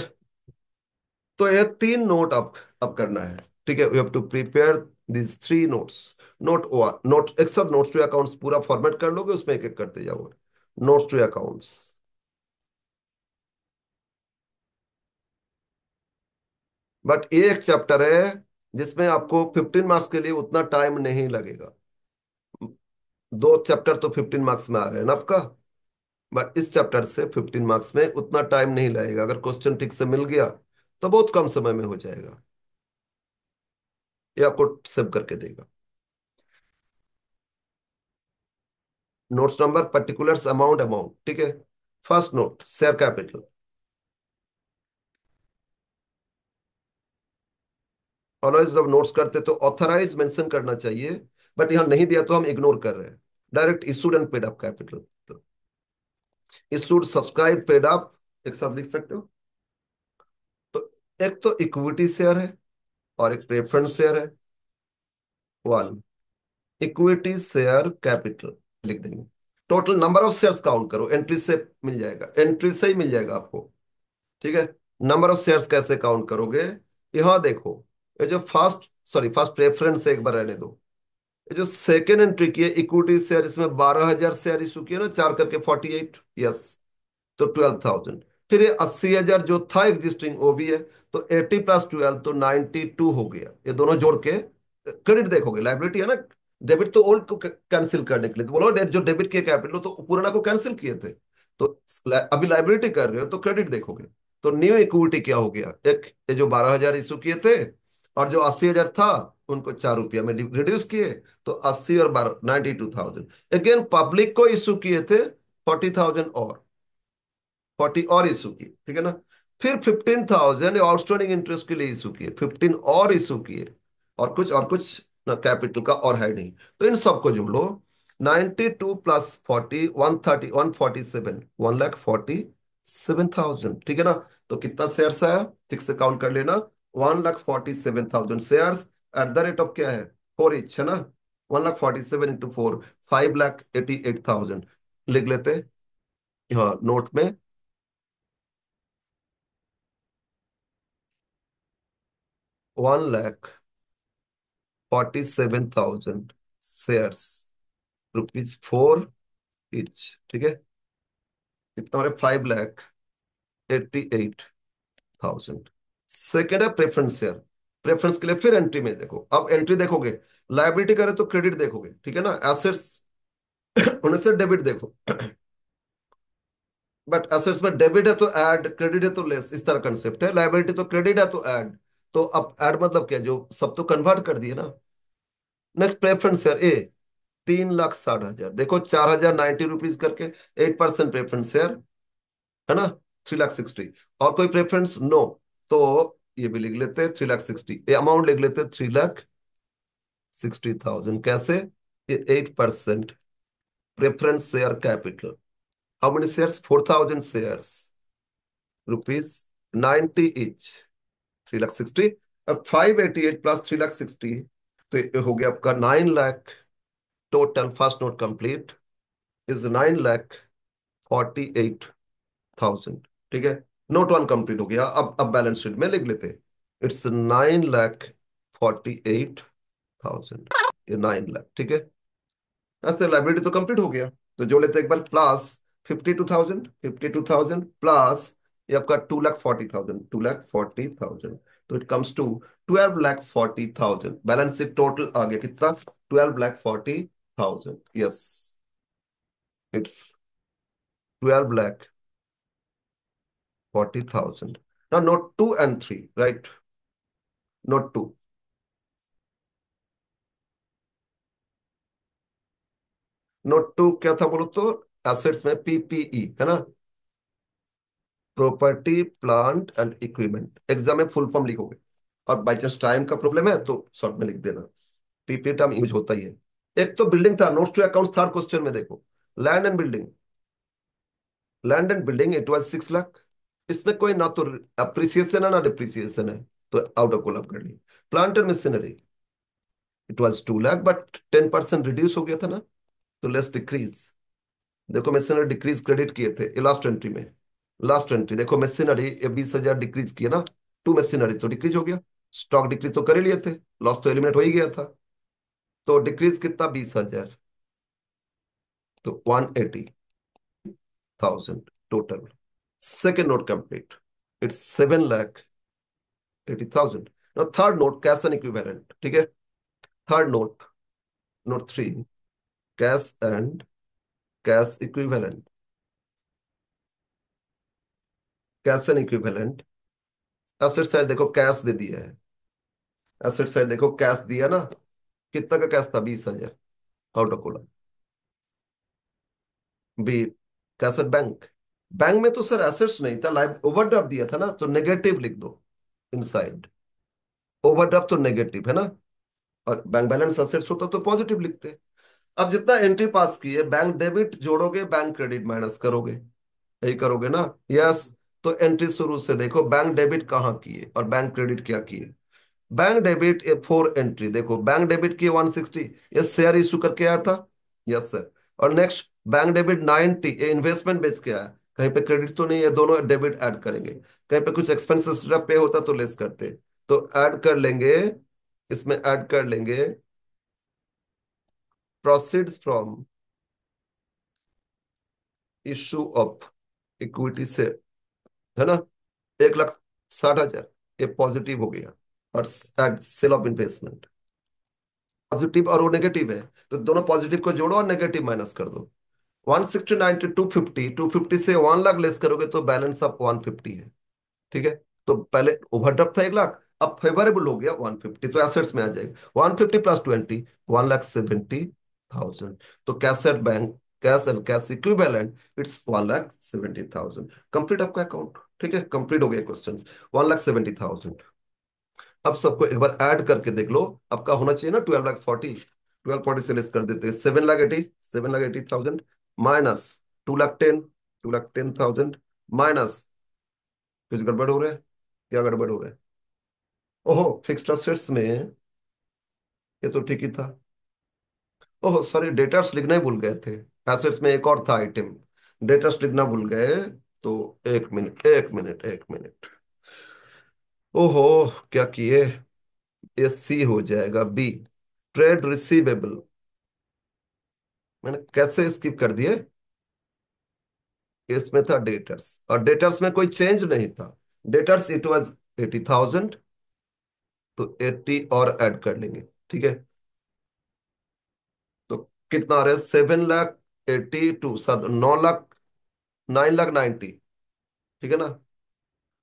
तो ये 3 नोट अब करना है, ठीक है। We have to prepare this 3 notes. Note one, note एक साथ नोट्स टू अकाउंट्स पूरा फॉर्मेट कर लोगे, उसमें एक एक करते जाओगे, नोट्स टू अकाउंट्स। बट ये एक चैप्टर है जिसमें आपको 15 मार्क्स के लिए उतना टाइम नहीं लगेगा, 2 चैप्टर तो 15 मार्क्स में आ रहे हैं ना आपका, बट इस चैप्टर से 15 मार्क्स में उतना टाइम नहीं लगेगा, अगर क्वेश्चन ठीक से मिल गया तो बहुत कम समय में हो जाएगा, ये आपको सेव करके देगा। Notes number particulars amount, amount, ठीक है। First note, share capital. Always जब नोट्स करते तो ऑथराइज मेंशन करना चाहिए, बट यहां नहीं दिया तो हम इग्नोर कर रहे हैं। Direct issued and paid up capital, issued subscribe paid up एक साथ लिख सकते हो। तो एक तो इक्विटी शेयर है और एक प्रेफरेंस शेयर है, वन, इक्विटी शेयर कैपिटल लिख देंगे। Total number of shares count करो, एंट्री से मिल जाएगा, एंट्री से ही मिल जाएगा आपको, ठीक है। नंबर ऑफ शेयर्स कैसे काउंट करोगे, यहां देखो, ये जो फर्स्ट प्रेफरेंस एक बार रहने दो। ये जो सेकेंड एंट्री की है इक्विटी शेयर, इसमें 12,000 शेयर इशू किए ना, चार करके 48। यस। तो 12,000। फिर ये 80,000 जो था एग्जिस्टिंग वो भी है। तो 80 प्लस 12 तो 92 हो गया। ये दोनों जोड़ के क्रेडिट देखोगे, लाइबिलिटी है ना। डेबिट तो ओल्ड को कैंसिल करने के लिए, तो बोलो जो डेबिट किए कैपिटल तो पुराना को कैंसिल किए थे। तो अभी लाइबिलिटी कर रहे हो तो क्रेडिट देखोगे। तो न्यू इक्विटी क्या हो गया, एक ये जो 12,000 इशू किए थे और जो 80,000 था उनको 4 रुपया में रिड्यूस किए। तो 80 और 12 92,000। अगेन पब्लिक को इशू किए थे 40,000 और 40 और इशू किए, ठीक है ना। फिर 15,000 आउटस्टैंडिंग इंटरेस्ट के लिए इशू किए, 15 और इशू किए। और कुछ ना कैपिटल का और है नहीं। तो इन सबको जोड़ लो। 92 प्लस 40 130 147 1,47,000, ठीक है ना। तो कितना शेयर्स आया, ठीक से काउंट कर लेना। 1,47,000 shares at the rate of क्या है, 4 इच है ना। 1,47,000 इंटू 4, 5,88,000 लिख लेते हैं। हाँ नोट में 1,47,000 शेयर्स, ₹4 इच, ठीक है। कितना हमारे 5,88,000। सेकेंड है प्रेफरेंस शेयर। प्रेफरेंस के लिए फिर एंट्री में देखो, अब एंट्री देखोगे, लायबिलिटी करे तो क्रेडिट देखोगे, ठीक है ना। एसेट्स होने से डेबिट देखो। बट एसेट्स में डेबिट है तो ऐड, क्रेडिट है तो लेस, इस तरह कंसेप्ट है। लायबिलिटी तो क्रेडिट है तो ऐड। तो अब ऐड मतलब क्या, जो सब तो कन्वर्ट कर दिए ना। नेक्स्ट प्रेफरेंस शेयर ए, 3,60,000, देखो 4,090 रुपीज करके, 8% प्रेफरेंस शेयर है ना। 3,60,000। और कोई प्रेफरेंस नो, तो ये भी लिख लेते हैं 3,60,000, ये अमाउंट लिख लेते हैं 3,60,000। कैसे, ये 8% preference share capital. How many shares, 4,000 shares, ₹90 etch, 3,60,000। अब 588 प्लस 3,60,000, तो ये हो गया आपका 9 lakh. Total first note complete is 9,48,000, ठीक है। नोट वन कंप्लीट हो गया। अब बैलेंस शीट में लिख लेते हैं। इट्स 9,48,000, ये 9 लाख, ठीक है। ऐसे लाइबिलिटी तो कंप्लीट हो गया। तो जो लेते हैं एक बार, प्लस 52,000 प्लस ये आपका 2,40,000 तो it comes to 12,40,000। Balance sheet total आ गया कितना, 12,40,000। Yes, it's 12,40,000। Now note 2 and 3, right? Note 2। Note 2 क्या था बोलो तो, एसेट्स में पीपीई है ना, property plant and equipment. Exam में फुल फॉर्म लिखोगे, और बाई चांस टाइम का प्रॉब्लम है तो शॉर्ट में लिख देना। पीपीई टर्म यूज होता ही है। एक तो बिल्डिंग था, notes to account third question में देखो। Land and building, land and building it was 6 lakh. इसमें कोई ना तो अप्रिसिएशन है ना डिप्रिसिएशन है, तो आउट ऑफ कोलअप कर ली। Plant and machinery it was 2 lakh, but 10% reduce हो गया था ना, तो लेस डिक्रीज। देखो मशीनरी डिक्रीज क्रेडिट किए थे लास्ट एंट्री में। लास्ट एंट्री देखो, मशीनरी ये 20,000 डिक्रीज किए ना, टू मशीनरी तो डिक्रीज हो गया। स्टॉक डिक्रीज तो कर ही लिए थे, लॉस तो एलिमिनेट हो ही गया था। तो डिक्रीज कितना, 20,000, तो 180,000 total. Second note complete, it's 7,80,000। Third note cash and equivalent, ठीक है। Third note, note 3, cash and cash equivalent. Cash and equivalent, asset side देखो कैश दे दिया है। एसेट साइड देखो कैश दिया ना, कितना का कैश था, 20,000 out of column. B, cash at bank. Bank में तो सर एसेट्स नहीं था, लाइव ओवरड्राफ्ट दिया था ना, तो नेगेटिव लिख दो इनसाइड। ओवरड्राफ्ट तो नेगेटिव है ना, और बैंक बैलेंस एसेट्स होता तो पॉजिटिव लिखते। अब जितना एंट्री पास की है, बैंक डेबिट जोड़ोगे, बैंक क्रेडिट माइनस करोगे, यही करोगे ना। यस। तो एंट्री शुरू से देखो, बैंक डेबिट कहाँ किए और बैंक क्रेडिट क्या किए। बैंक डेबिट ए 4 एंट्री देखो, बैंक डेबिट की 160, ये शेयर इशू करके आया था। Yes sir. और नेक्स्ट बैंक डेबिट 90, ये इन्वेस्टमेंट बेच के आया। कहीं पे क्रेडिट तो नहीं है, दोनों डेबिट ऐड करेंगे। कहीं पे कुछ एक्सपेंसेस पे होता तो लेस करते। तो ऐड कर लेंगे, इसमें ऐड कर लेंगे proceeds from issue of equity से, है ना, 1,60,000, ये पॉजिटिव हो गया। और add sale of investment, positive और वो नेगेटिव है, तो दोनों पॉजिटिव को जोड़ो और नेगेटिव माइनस कर दो। 169 250, 250 से 1 लाख लेस करोगे तो बैलेंस ऑफ 150 है। ठीक है, तो पहले ओवरड्राफ्ट था 1 लाख, अब फेवरेबल हो गया 150, तो एसेट्स में आ जाएगा 150 प्लस 20, 1,70,000। तो cash at bank, cash and cash equivalent, it's 1,70,000। Complete आपका अकाउंट। ठीक है, कंप्लीट हो गया क्वेश्चन। 1,70,000। अब सबको एक बार ऐड करके देख लो, आपका होना चाहिए ना 12,40। 12,40 से लेस कर देते हैं 7,80, 7,80,000 माइनस 2,10, 2,10,000 माइनस, कुछ गड़बड़ हो रहा है? क्या गड़बड़ हो रहा है? ओहो, फिक्स्ड असेट्स में ये तो ठीक ही था। ओहो सॉरी, डेटर्स लिखना ही भूल गए थे। एसेट्स में एक और था आइटम, डेटर्स लिखना भूल गए। तो एक मिनट, एक मिनट, एक मिनट। ओहो, क्या किए? ये सी हो जाएगा बी, ट्रेड रिसीवेबल। मैंने कैसे स्किप कर दिए? इसमें था डेटर्स, और डेटर्स में कोई चेंज नहीं था। डेटर्स इट वाज 80,000, तो 80 और ऐड कर लेंगे। ठीक है, तो कितना आ रहा है? 7,82, 9 लाख, 9,90,000। ठीक है ना,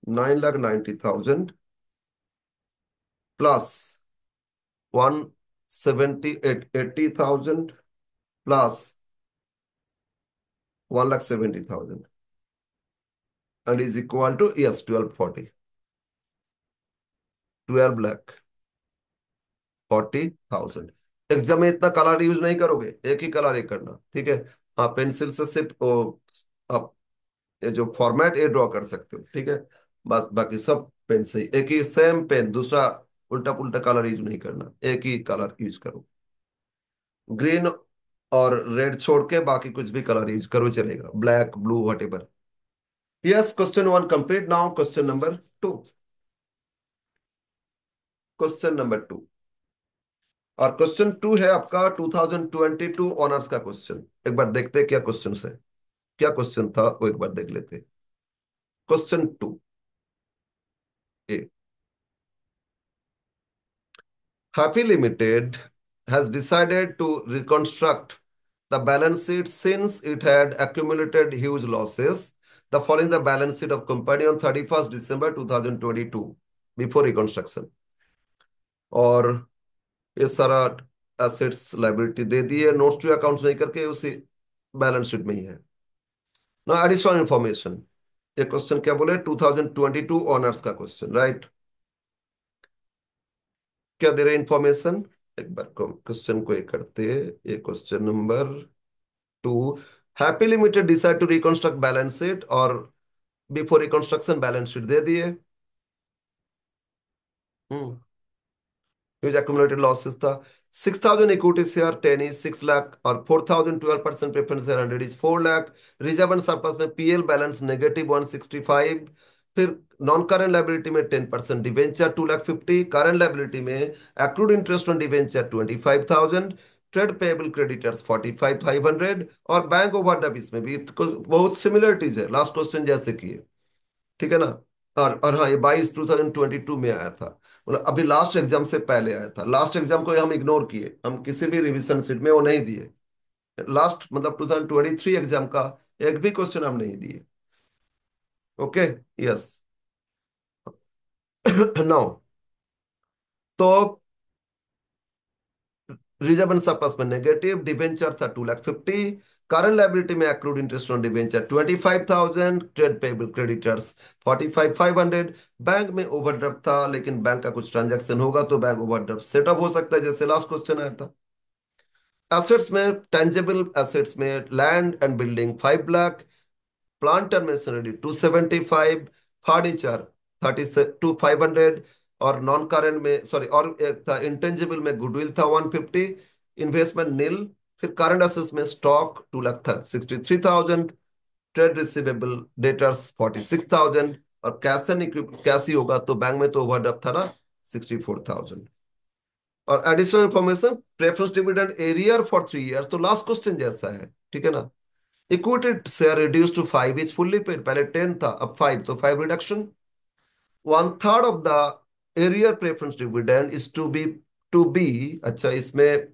9,90,000 plus 178, 80,000 plus 1,70,000 and is equal to, yes, 1,240, 12,40,000। Exam में इतना कलर यूज नहीं करोगे, एक ही कलर ये करना। ठीक है, हाँ, पेंसिल से सिर्फ आप ये जो फॉर्मेट ये ड्रॉ कर सकते हो। ठीक है, बस बाकी सब पेन से ही, एक ही सेम पेन, दूसरा उल्टा पुल्टा कलर यूज नहीं करना, एक ही कलर यूज करो। ग्रीन और रेड छोड़ के बाकी कुछ भी कलर यूज करो, चलेगा, black, blue, what ever. Yes, question one complete. Now question number to. Question number to, और क्वेश्चन टू है आपका 2022 ऑनर्स का क्वेश्चन। एक बार देखते हैं क्या क्वेश्चन है, क्या क्वेश्चन था वो एक बार देख लेते। Question two A, Happy Limited has decided to reconstruct the balance sheet since it had accumulated huge losses. The following the balance sheet of company on 31st December 2022 before reconstruction. और ये सारा assets liability दे दी है, notes to accounts नहीं करके उसी balance sheet में ही है ना। एडिशनल इंफॉर्मेशन, ये क्वेश्चन क्या बोले? 2022 ऑनर्स का क्वेश्चन, राइट? क्या दे रहे इंफॉर्मेशन? एक बार क्वेश्चन को ये करते हैं। ये question number two, happy limited decide to reconstruct balance sheet, और बिफोर रिकंस्ट्रक्शन बैलेंस शीट दे दिए। हम्म, ह्यूज एक्यूमुलेटेड लॉसेस था। 6,000 इक्विटी शेयर 10 इज 6 लाख, और 4,000 12% preference share 100 is 4 lakh. Reserve and surplus में पीएल बैलेंस नेगेटिव 165। फिर नॉन करेंट लाइबिलिटी में 10% debenture 2,50,000, current liability में accrued interest on debenture 25,000, trade payable creditors 45,500, और bank overdraft इसमें भी बहुत सिमिलरिटीज है लास्ट क्वेश्चन जैसे किए। ठीक है ना। और हाँ, ये 22 2022 में आया था, मतलब अभी लास्ट एग्जाम से पहले आया था। लास्ट एग्जाम को हम इग्नोर किए, हम किसी भी रिवीजन सीट में वो नहीं दिए। लास्ट मतलब 2023 एग्जाम का एक भी क्वेश्चन हम नहीं दिए। Okay, yes. नाउ, तो रिजर्व एंड सरप्लस में नेगेटिव, डिवेंचर था 2,50,000, करंट लाइबिलिटी में accrued interest on debenture 25,000, trade payable creditors 45,500। Bank में ओवरड्राफ्ट था, लेकिन बैंक का कुछ ट्रांजैक्शन होगा तो बैंक ओवरड्राफ्ट सेटअप हो सकता है, जैसे लास्ट क्वेश्चन आया था। एसेट्स में, टेंजेबल एसेट्स में land and building 5 lakh, plant and machinery 275, furniture 32,500, और नॉन करेंट में, सॉरी, और एक था इंटेंजिबल में गुडविल था 150, इन्वेस्टमेंट नील। फिर करंट असेट्स में स्टॉक 2 लाख था 63,000, ट्रेड रिसीवेबल डेटर्स 46,000, और कैश एंड कैश ही होगा तो बैंक में तो ओवरड्राफ्ट था ना 64,000। और additional information, preference dividend arrear for 3 years, तो लास्ट क्वेश्चन जैसा है, ठीक है ना। Equity share reduce to 5 is fully paid, पहले 10 था अब 5, तो 5 reduction. 1/3 of the arrear preference dividend is to be, अच्छा इसमें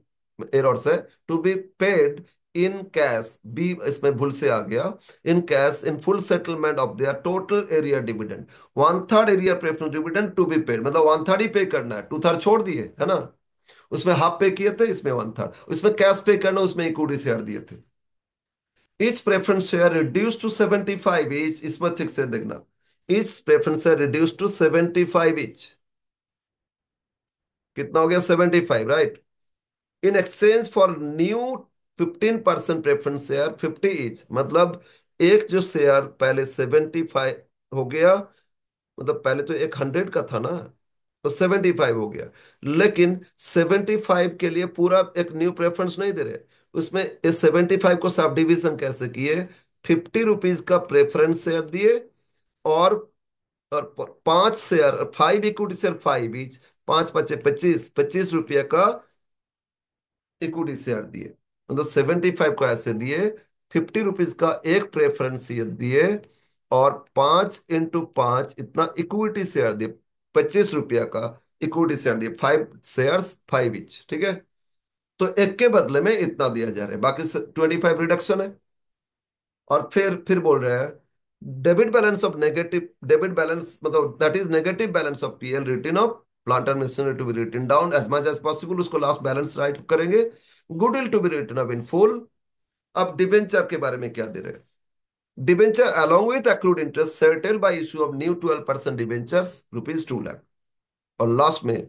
एरर्स है, to be paid in cash, be इसमें भूल से आ गया, in cash in full settlement of their total arrear dividend. 1/3 arrear preference dividend to be paid, मतलब 1/3 ही पे करना है, 2/3 छोड़ दिए है ना। उसमें हाफ पे किए थे, इसमें 1/3, उसमें कैश पे करना, उसमें इक्विटी शेयर दिए थे। Each preference share reduce to 75 each, इसमें ठीक से देखना, each preference share reduce to 75 each, कितना हो गया 75, right. In exchange for new 15% preference share 50 each, मतलब एक जो शेयर पहले 75 हो गया, मतलब पहले तो एक 100 का था ना, तो 75 हो गया, लेकिन 75 के लिए पूरा एक न्यू प्रेफरेंस नहीं दे रहे, उसमें इस 75 को सब डिवीजन कैसे किए, 50 रुपीज का प्रेफरेंस शेयर दिए, और 5 शेयर, 5 इक्विटी शेयर 5 ईच, 5 × 5 = 25, 25 रुपये का इक्विटी शेयर दिए, मतलब 75 को ऐसे दिए, 50 रुपीज का एक प्रेफरेंस शेयर दिए, और 5 × 5 इतना इक्विटी शेयर दिए, 25 रुपया का इक्विटी शेयर दिए, 5 शेयर्स 5 ईच, ठीक है। तो एक के बदले में इतना दिया जा रहा है, बाकी 25 रिडक्शन है। और फिर बोल रहे हैं, debit balance of negative, debit balance मतलब that is negative balance of PL return of plant and machinery to be written down as much as possible, उसको लास्ट बैलेंस राइट करेंगे। Goodwill to be written up in full. अब debenture के बारे में क्या दे रहे हैं, debenture along with accrued interest settled by issue of new 12% debentures ₹2 lakh. और लास्ट में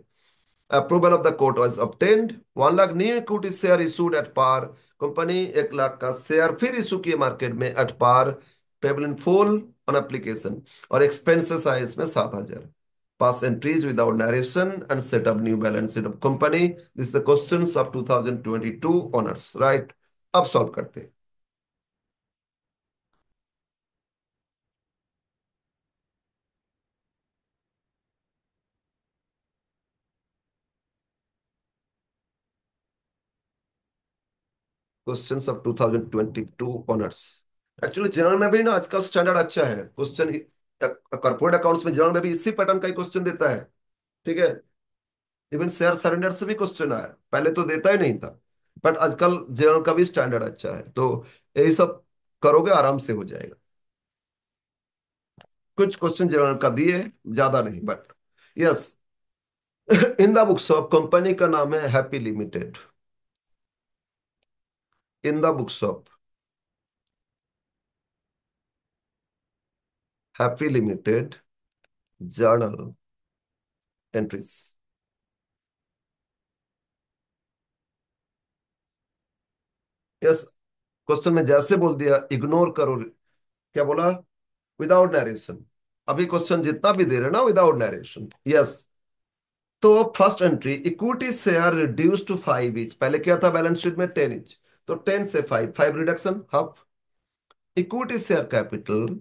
approval of the court was obtained, 1 lakh new equity share issued at par, company 1 lakh का शेयर फिर इशू किए मार्केट में at par, payable in full on application, और expenses आए इसमें 7,000। Pass entries without narration and set up new balance sheet of company, this the questions of 2022 honours, right. अब solve करते हैं। Questions of 2022 honours. Actually general में भी ना आजकल स्टैंडर्ड अच्छा है क्वेश्चन, कॉर्पोरेट अकाउंट्स में जनरल में भी इसी पैटर्न का ही क्वेश्चन देता है, ठीक है। इवन शेयर सरेंडर से भी क्वेश्चन आया, पहले तो देता ही नहीं था, बट आजकल जनरल का भी स्टैंडर्ड अच्छा है, तो यही सब करोगे आराम से हो जाएगा। कुछ क्वेश्चन जनरल का दिए, ज्यादा नहीं, but yes. In the books of, company का नाम है happy limited, in the books of happy limited journal entries. Yes, question में जैसे बोल दिया इग्नोर करो, क्या बोला, विदाउट नरेशन। अभी क्वेश्चन जितना भी दे रहे ना विदाउट नरेशन, यस। तो first entry, equity share reduce to 5 each, पहले क्या था बैलेंस शीट में 10 ईच, तो 10 से 5, 5 reduction half. Equity share capital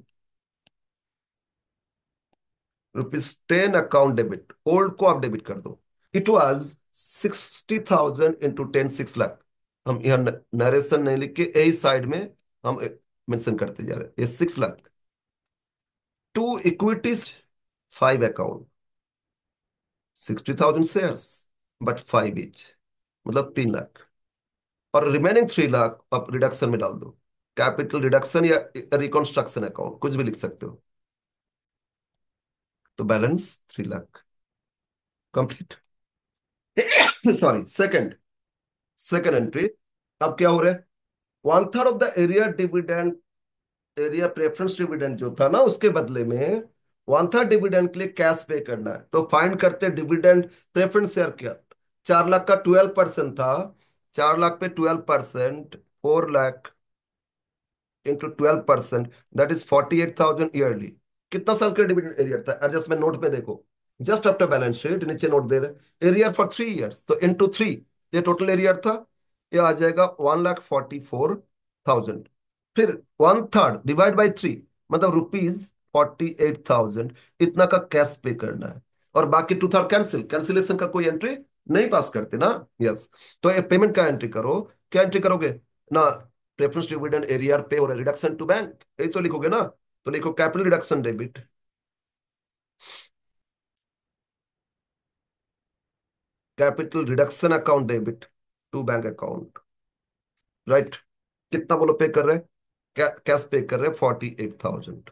₹10 account debit, old को आप डेबिट कर दो। It was 60,000 into 10, 6 lakh. हम यहाँ नरेशन नहीं लिख के यही साइड में हम मेंशन करते जा रहे हैं, ये 6 lakh. To equities 5 account, 60,000 shares, but 5 each, मतलब 3 लाख। और रिमेनिंग 3 लाख आप रिडक्शन में डाल दो, कैपिटल रिडक्शन या रिकॉन्स्ट्रक्शन अकाउंट, कुछ भी लिख सकते हो, तो balance 3 lakh, complete. Sorry, second, second entry. अब क्या हो रहा है, 1/3 of the area dividend, area preference dividend जो था ना, उसके बदले में 1/3 डिविडेंड के लिए कैश पे करना है, तो फाइंड करते डिविडेंड प्रेफरेंस शेयर क्या, 4 लाख का 12% था, 4 लाख पे 12%, 4 lakh into 12%, that is 48,000 yearly. कितना साल का डिविडेंड एरियर था, एडजस्टमेंट नोट में देखो, जस्ट आफ्टर बैलेंस शीट नीचे नोट दे रहे, एरियर फॉर 3 इयर्स, तो इंटू 3, ये टोटल एरियर था, ये आ जाएगा 1,44,000। फिर 1/3 डिवाइड बाई 3, मतलब ₹48,000, इतना का कैश पे करना है। और बाकी टू था कैंसिल, कैंसिलेशन का कोई एंट्री नहीं पास करते ना। यस। तो ये पेमेंट का एंट्री करो, क्या एंट्री करोगे ना, प्रेफरेंस डिविडेंड एरियर पे और रिडक्शन टू बैंक, यही तो लिखोगे ना। तो लिखो capital reduction debit, capital reduction account debit to bank account, right. कितना बोलो पे कर रहे हैं, कैश पे कर रहे हैं 48,000,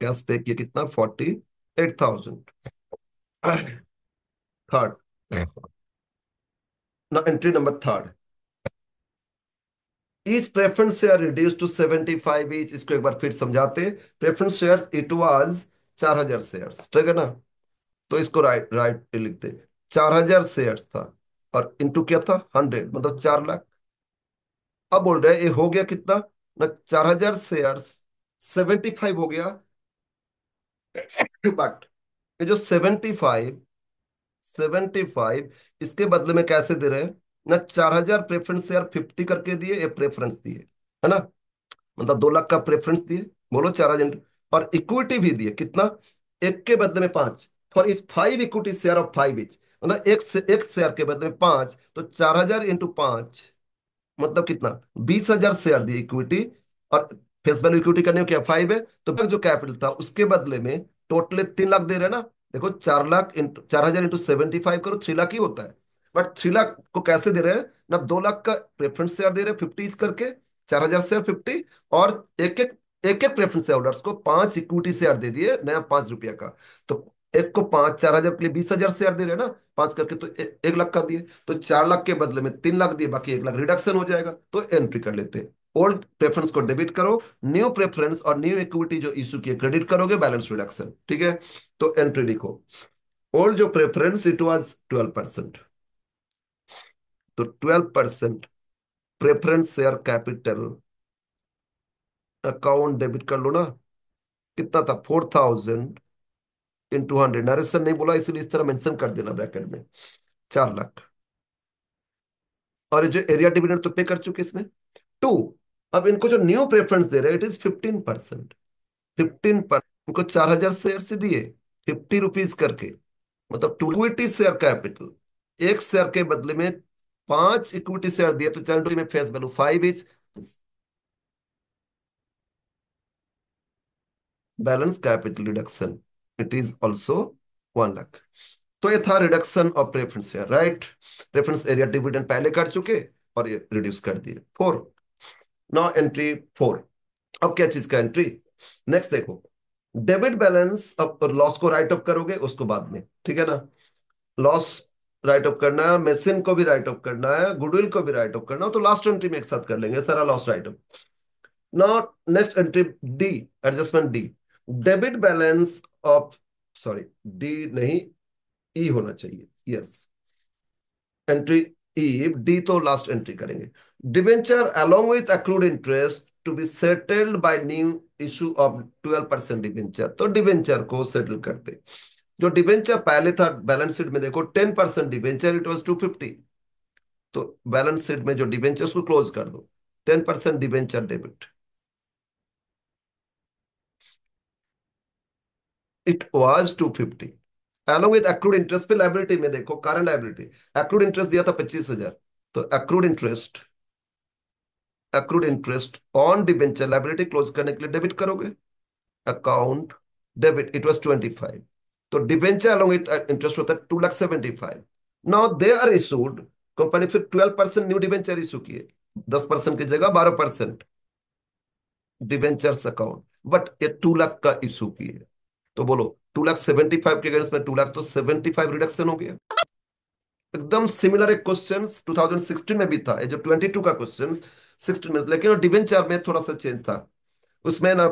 कैश पे किया कितना 48,000। थर्ड ना, entry number third, each preference share reduce to 75 each, इसको एक बार फिर समझाते। Preference shares it was 4,000 shares, ठीक है ना। तो इसको राइट राइट लिखते, 4,000 शेयर्स था और इंटू क्या था 100, मतलब 4 लाख। अब बोल रहे हैं ये हो गया कितना ना, 4,000 शेयर्स 75 हो गया, बट ये जो 75 इसके बदले में कैसे दे रहे हैं ना, 4,000 प्रेफरेंस शेयर 50 करके दिए, ये प्रेफरेंस दिए, है ना। मतलब 2 लाख का प्रेफरेंस दिए, बोलो 4,000, और इक्विटी भी दिए कितना, एक के बदले में 5, for is 5 equity share of 5 etch, मतलब एक शेयर के बदले में 5, तो 4,000 इंटू 5 मतलब कितना, 20,000 शेयर दी इक्विटी, और फेस वैल्यू इक्विटी करने को क्या 5 है, तो जो कैपिटल था उसके बदले में टोटल 3 लाख दे रहे हैं ना। देखो 4 लाख इंटू 4,000 इंटू 75 करो, 3 लाख ही होता है। बट 3 लाख को कैसे दे रहे हैं ना, 2 लाख का प्रेफरेंस शेयर दे रहे हैं 50 करके, 4,000 शेयर 50, और एक एक प्रेफरेंस शेयर होल्डर्स को 5 इक्विटी शेयर दे दिए नया 5 रुपया का। तो एक को 5, 4,000 के लिए 20,000 शेयर दे रहे हैं ना, 5 करके, तो 1 लाख का दिए। तो 4 लाख के बदले में 3 लाख दिए, बाकी 1 लाख रिडक्शन हो जाएगा, तो एंट्री कर लेते हैं। ओल्ड प्रेफरेंस को डेबिट करो, न्यू प्रेफरेंस और न्यू इक्विटी जो इशू किए क्रेडिट करोगे, बैलेंस रिडक्शन, ठीक है। तो एंट्री लिखो, ओल्ड जो प्रेफरेंस इट वाज 12%, तो 12% preference share capital account debit कर लो ना। कितना था 4,000 इंटू 100, नरेशन नहीं बोला इसलिए इस तरह मेंशन कर देना ब्रैकेट में, 4 लाख। और ये जो एरिया डिविडेंड तो पे कर चुके इसमें 2। अब इनको जो न्यू प्रेफरेंस दे रहे हैं इट इज 15%, 15%। इनको 4,000 शेयर से दिए 50 रुपीज करके, मतलब टू इक्विटी शेयर कैपिटल, एक शेयर के बदले में 5 इक्विटी शेयर दिए, तो चार में face value 5 is, balance capital reduction it is also 1 lakh. तो ये था reduction of preference share, right. Preference area dividend पहले कर चुके और ये रिड्यूस कर दिए। 4, नाउ एंट्री 4। अब क्या चीज का एंट्री, नेक्स्ट देखो, डेबिट बैलेंस, अब लॉस को राइट ऑफ करोगे उसको बाद में, ठीक है ना। लॉस राइट ऑफ करना है, मेसिन को भी राइट ऑफ करना है, गुडविल को भी राइट ऑफ करना है, तो लास्ट एंट्री में एक साथ कर लेंगे सारा loss write off. Now next entry D, adjustment D, debit balance of, sorry D नहीं, ई होना चाहिए, यस। एंट्री ई, डी तो लास्ट एंट्री करेंगे। Debenture along with accrued interest to be settled by new issue of 12% debenture, तो debenture को settle करते। जो debenture पहले था बैलेंस शीट में देखो 10% डिबेंचर इट वाज 250, तो बैलेंस शीट में जो डिबेंचर उसको क्लोज कर दो, 10% debenture debit, it was 250 along with accrued interest पे लाइबिलिटी में देखो करंट लाइबिलिटी, accrued इंटरेस्ट दिया था 25,000, तो accrued interest on debenture liability close करने के लिए डेबिट करोगे, अकाउंट डेबिट इट वाज 25, तो डिबेंचर अलॉन्ग विद इंटरेस्ट होता है 2,75,000। Now they are issued, company फिर 12% न्यू डिबेंचर इशू किए, 10% की जगह 12% डिबेंचर्स अकाउंट, बट ये 2 लाख का इशू किए, तो बोलो 2,75,000 के अगेंस्ट में 2 लाख, तो 75 रिडक्शन हो गया। एकदम सिमिलर एक क्वेश्चन 2016 में भी था, ये जो 22 का क्वेश्चन 16 में, लेकिन वो डिबेंचर में थोड़ा सा चेंज था। उसमें ना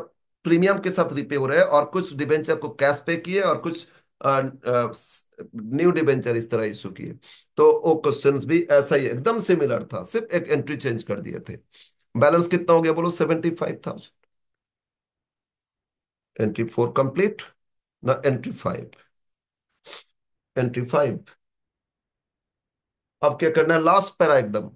प्रीमियम के साथ रिपे हो रहा है, और कुछ डिबेंचर को कैश पे किए और कुछ न्यू डिबेंचर इस तरह इशू किए। तो वो क्वेश्चंस भी ऐसा ही एकदम सिमिलर था, सिर्फ एक एंट्री चेंज कर दिए थे। बैलेंस कितना हो गया बोलो 75,000। एंट्री 4 कंप्लीट ना, एंट्री 5। अब क्या करना है, लास्ट पैरा एकदम,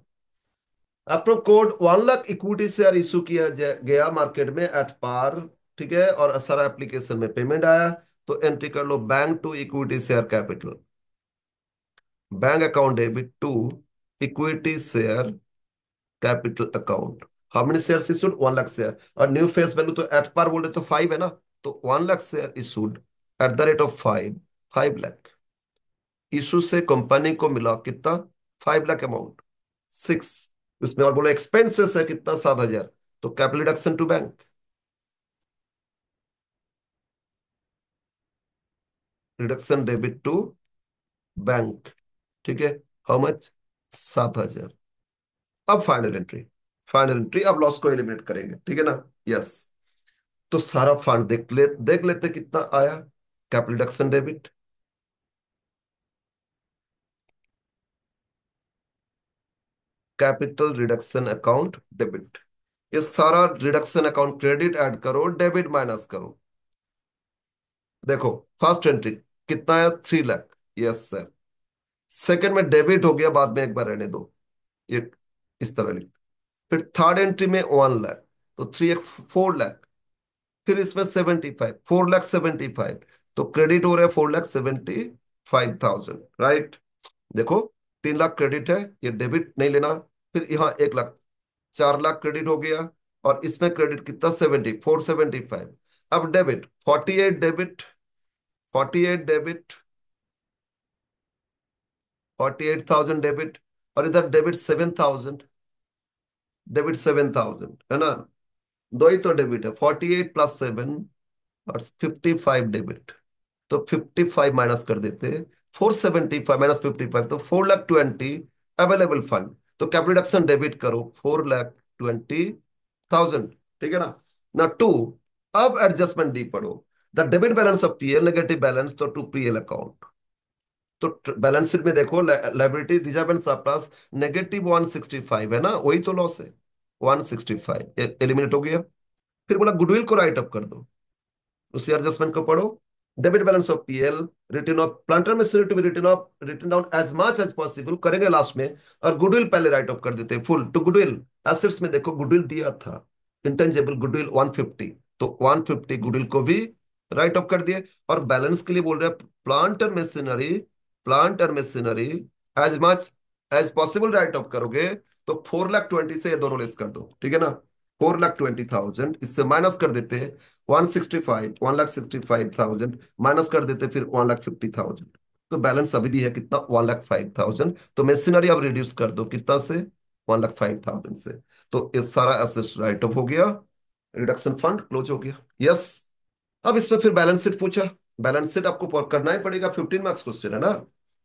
approve code 1 lakh equity share issue किया गया मार्केट में एट पार, ठीक है, और सारा एप्लीकेशन में पेमेंट आया, तो एंट्री कर लो bank to equity share capital, bank account debit to equity share capital account. How many share issued? 1 lakh share. और न्यू फेस वैल्यू तो एट पार बोले तो 5 है ना, तो 1 lakh share issued at the rate of 5 lakh. Issue से कंपनी को मिला कितना? 5 लाख अमाउंट। 6। उसमें और बोलो एक्सपेंसेस है कितना? 7,000। तो capital reduction to bank, reduction debit to bank. ठीक है, हाउ मच? 7,000। अब फाइनल एंट्री, फाइनल एंट्री, अब लॉस को एलिमिनेट करेंगे, ठीक है ना? यस। तो सारा फंड देख लेते कितना आया। Capital reduction debit, capital reduction account debit, ये सारा रिडक्शन अकाउंट क्रेडिट ऐड करो, डेबिट माइनस करो। देखो फर्स्ट एंट्री कितना है? 3 लाख। Yes sir. सेकंड में डेबिट हो गया, बाद में एक बार रहने दो, ये इस तरह लिख। फिर थर्ड एंट्री में 1 लाख, तो 4 लाख। फिर इसमें 75, 4,75,000, तो क्रेडिट हो रहा है 4,75,000, राइट? देखो 3 लाख क्रेडिट है, ये डेबिट नहीं लेना। फिर यहाँ 1 लाख, 4 लाख क्रेडिट हो गया। और इसमें क्रेडिट कितना? 475। अब डेबिट 48, डेबिट 48, डेबिट 48,000 डेबिट। और इधर डेबिट 7,000, डेबिट 7,000 है ना? दो ही तो डेबिट है, 48 + 7 और 55 डेबिट। तो 55 माइनस कर देते, 475 -55, तो 4,20,000 अवेलेबल फंड। तो कैपिटल रिडक्शन डेबिट करो 4,20,000, ठीक है ना? ना टू, अब एडजस्टमेंट डी पढ़ो। The debit balance of PL negative balance तो टू पीएल अकाउंट। तो बैलेंस शीट में देखो लाइबिलिटी रिजर्व एंड सरप्लस -165 है ना, वही तो लॉस है। 165 एलिमिनेट हो गया। फिर बोला गुडविल को राइट अप कर दो, उसी एडजस्टमेंट को पढ़ो। Debit balance of PL, return off plant and machinery to be written down as much as possible करेंगे लास्ट में। और गुडविल पहले राइट ऑफ कर देते हैं फुल टू गुडविल। एसेट्स में देखो गुडविल दिया था, इंटेंजिबल गुडविल 150, तो 150 गुडविल को भी राइट ऑफ कर दिए। और बैलेंस के लिए बोल रहे हैं plant and machinery, plant and machinery as much as possible write off करोगे, तो 4,20,000 से ये दोनों लेस कर दो, ठीक है ना? 4,20,000 इससे माइनस कर देते, 165, 1,65,000 माइनस कर देते, फिर 1,50,000। तो बैलेंस अभी भी है कितना? 1,05,000। तो मशीनरी अब रिड्यूस कर दो कितना से? 1,05,000 से। तो ये सारा एसेट्स राइट ऑफ हो गया, रिडक्शन फंड क्लोज हो गया। यस। अब इसमें फिर बैलेंस शीट पूछा। बैलेंस शीट आपको करना ही पड़ेगा, 15 मार्क्स क्वेश्चन है ना।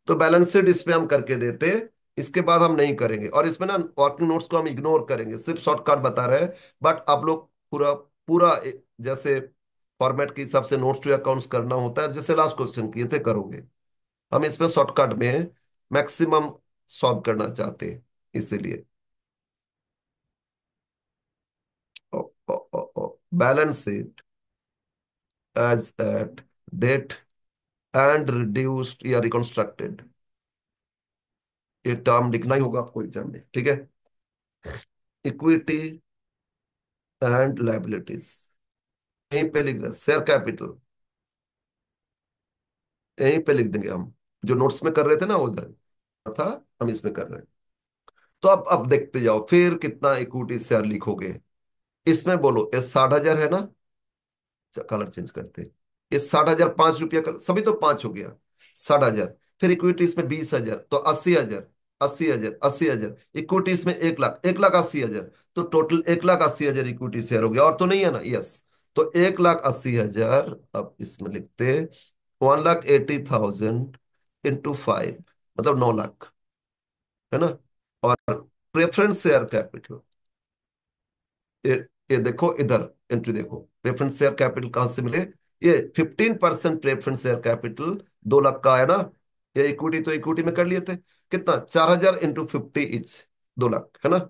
तो बैलेंस शीट इसमें हम करके देते, इसके बाद हम नहीं करेंगे। और इसमें ना वर्किंग नोट्स को हम इग्नोर करेंगे, सिर्फ शॉर्टकट बता रहे हैं। बट आप लोग पूरा पूरा जैसे फॉर्मेट के हिसाब से नोट्स टू अकाउंट्स करना होता है, जैसे लास्ट क्वेश्चन किए थे करोगे। हम इसमें शॉर्टकट में मैक्सिमम सॉल्व करना चाहते हैं, इसीलिए। Balance sheet as at date and reduced या रिकंस्ट्रक्टेड, ये टर्म लिखना ही होगा आपको एग्जाम में, ठीक है? इक्विटी एंड लायबिलिटीज यहीं पे लिख रहे हैं, शेयर कैपिटल यहीं पे लिख देंगे हम। जो नोट्स में कर रहे थे ना उधर था, हम इसमें कर रहे हैं। तो अब देखते जाओ फिर कितना इक्विटी शेयर लिखोगे। इसमें बोलो ये 60,000 है ना, कलर चेंज करते हैं। ये 60,000 5 रुपया कर, सभी तो 5 हो गया, 60,000। फिर इक्विटी इसमें 20,000, तो 80,000, 80,000, 80,000। इक्विटी इसमें 1 लाख, 1,80,000। तो टोटल 1,80,000 इक्विटी शेयर हो गया, और तो नहीं है ना? यस। तो 1,80,000 अब इसमें लिखते 1,80,000 इंटू 5, मतलब 9 लाख, है ना? और प्रेफरेंस शेयर कैपिटल, ये ये देखो इधर एंट्री देखो, प्रेफरेंस शेयर कैपिटल कहां से मिले? ये 15% प्रेफरेंस शेयर कैपिटल 2 लाख का है ना। ये इक्विटी तो इक्विटी में कर लिए थे, कितना? 4,000 इंटू 50 इच, 2 लाख, है ना?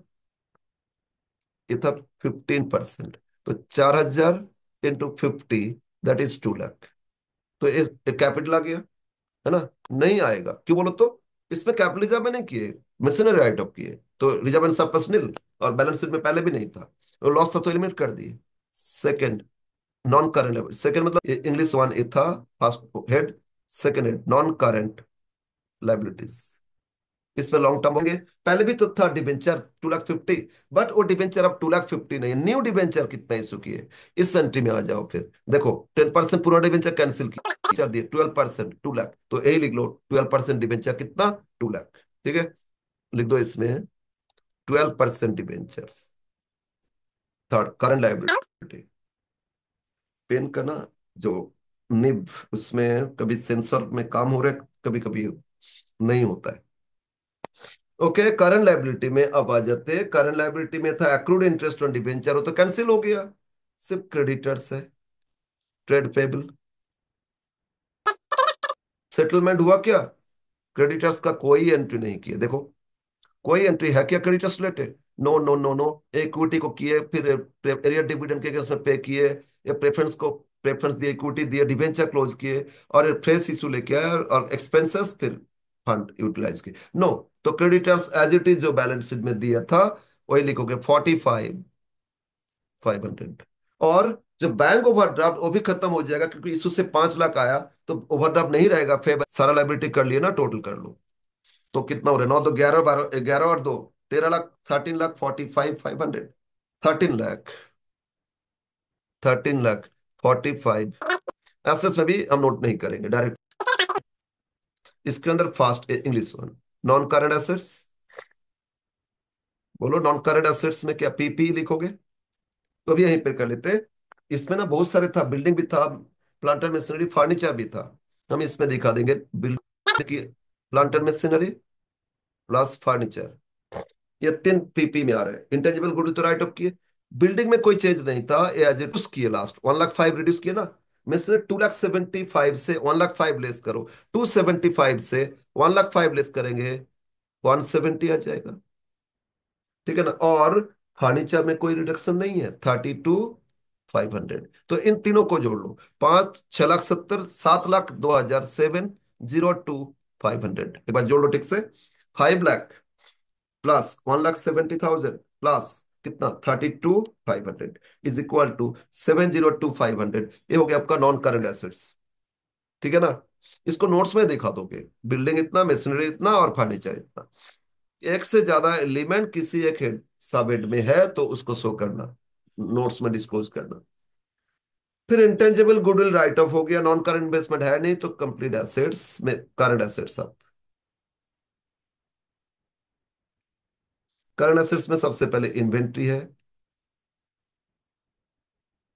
ये था 15%, तो 4,000 इंटू 50, दैट इज 2 लाख। तो ये कैपिटल आ गया, है ना? नहीं आएगा क्यों बोलो तो? इसमें कैपिटल रिजर्व में नहीं किए, मशीनरी राइट ऑफ किए, तो रिजर्व एंड सरप्लस निल। और बैलेंस शीट में पहले भी नहीं था, तो लॉस था तो एलिमिनेट कर दिए। Second, non current liability, second मतलब इंग्लिश वन ए था, first head, second head non current liabilities. इसमें लॉन्ग टर्म होंगे। पहले भी तो था डिबेंचर 2,50,000, बट वो डिबेंचर अब 2,50,000 नहीं, न्यू डिबेंचर कितना इशू किए, इस एंट्री में आ जाओ। फिर देखो 10% पूरा डिबेंचर कैंसिल कर दिए, 12% 2 लाख, तो यही लिख लो 12% डिबेंचर कितना, 2 लाख। ठीक है, लिख दो इसमें 12% debentures. Third current liability, pen का ना जो निब, उसमें कभी सेंसर में काम हो रहा है, कभी कभी नहीं होता है। ओके, करंट लाइबिलिटी में अब आ जाते हैं। करंट लाइबिलिटी में था एक्रूड इंटरेस्ट ऑन डिबेंचर, वो तो कैंसिल हो गया, सिर्फ क्रेडिटर्स है। ट्रेड पेबल, सेटलमेंट हुआ क्या, क्रेडिटर्स का कोई एंट्री नहीं किया। देखो कोई एंट्री है क्या creditors related, no no no no. Equity को किए, फिर एरिया डिविडेंड के अगेंस्ट में पे किए, या प्रेफरेंस को प्रेफरेंस दिए, इक्विटी दिए, डिवेंचर क्लोज किए, और फ्रेश इशू लेके आए, और एक्सपेंसेस, फिर फंड यूटिलाइज किए, नो। तो क्रेडिटर्स एज इट इज जो बैलेंस शीट में दिया था वही लिखोगे, 45,500। और जो बैंक ओवरड्राफ्ट वो भी खत्म हो जाएगा, क्योंकि इशू से 5 लाख आया, तो ओवरड्राफ्ट नहीं रहेगा, फेवर सारा लाइबिलिटी कर लिए ना, टोटल कर लो। तो कितना हो रहा है, 9 तो 11, 12, 11 और 2, 13 लाख, 13,45,500, 13 लाख, 13,45,000। एसेट्स में भी हम नोट नहीं करेंगे डायरेक्ट। इसके अंदर fast English one, non current assets, बोलो नॉन करंट एसेट्स में क्या पीपी लिखोगे, तो अभी यहीं पे कर लेते हैं। इसमें ना बहुत सारे था, बिल्डिंग भी था, प्लांटर मशीनरी, फर्नीचर भी था। हम इसमें दिखा देंगे बिल्डिंग की, प्लांटर मशीनरी प्लस फर्नीचर, ये 3 पीपी में आ रहे हैं। इंटेंजिबल गुड तो राइट ऑफ किए, बिल्डिंग में कोई चेंज नहीं था, ये एज रिड्यूस किए, लास्ट 1,05,000 रिड्यूस किए ना। मिसने 2,75,000 से 1,05,000 लेस करो, 275 से 1,05,000 लेस करेंगे, 170 आ जाएगा। ठीक है ना, और फर्नीचर में कोई रिडक्शन नहीं है, 32,500। तो इन तीनों को जोड़ लो, 5,6,70,000, 7,02,702,500, एक बार जोड़ लो ठीक से। 5 लाख प्लस 1,70,000 प्लस कितना, 32,500 इज इक्वल टू 7,02,500। ये हो गया आपका नॉन करंट एसेट्स। ठीक है ना, इसको नोट्स में दिखा दोगे, बिल्डिंग इतना, मशीनरी इतना, और फर्नीचर इतना। एक से ज्यादा एलिमेंट किसी एक हेड सब हेड में है तो उसको शो करना, नोट्स में डिस्क्लोज करना। फिर इंटेंजिबल गुडविल राइट ऑफ हो गया, नॉन करंट इन्वेस्टमेंट है नहीं, तो कंप्लीट एसेट्स में करंट एसेट्स। अब करंट एसेट्स में सबसे पहले इन्वेंट्री है।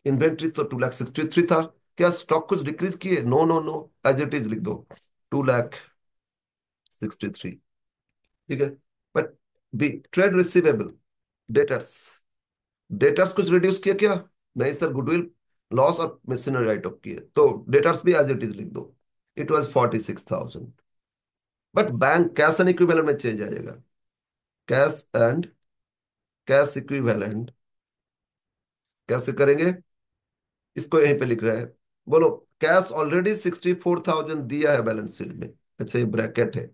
इन्वेंट्री तो 2,63,000 था, क्या स्टॉक कुछ डिक्रीज किए, no no no, as it is लिख दो, 2,63,000। ठीक है, but B trade receivable, debtors, debtors कुछ रिड्यूस किया क्या, नहीं सर, गुडविल लॉस और मशीनरी राइट ऑफ किए, तो डेटर्स भी एज इट इज लिख दो, it was 46,000। But bank cash and equivalent में चेंज आ जाएगा, कैश एंड कैश इक्विवेलेंट कैसे करेंगे, इसको यहीं पे लिख रहा है। बोलो, कैश ऑलरेडी 64,000 दिया है बैलेंस शीट में, अच्छा ये ब्रैकेट है,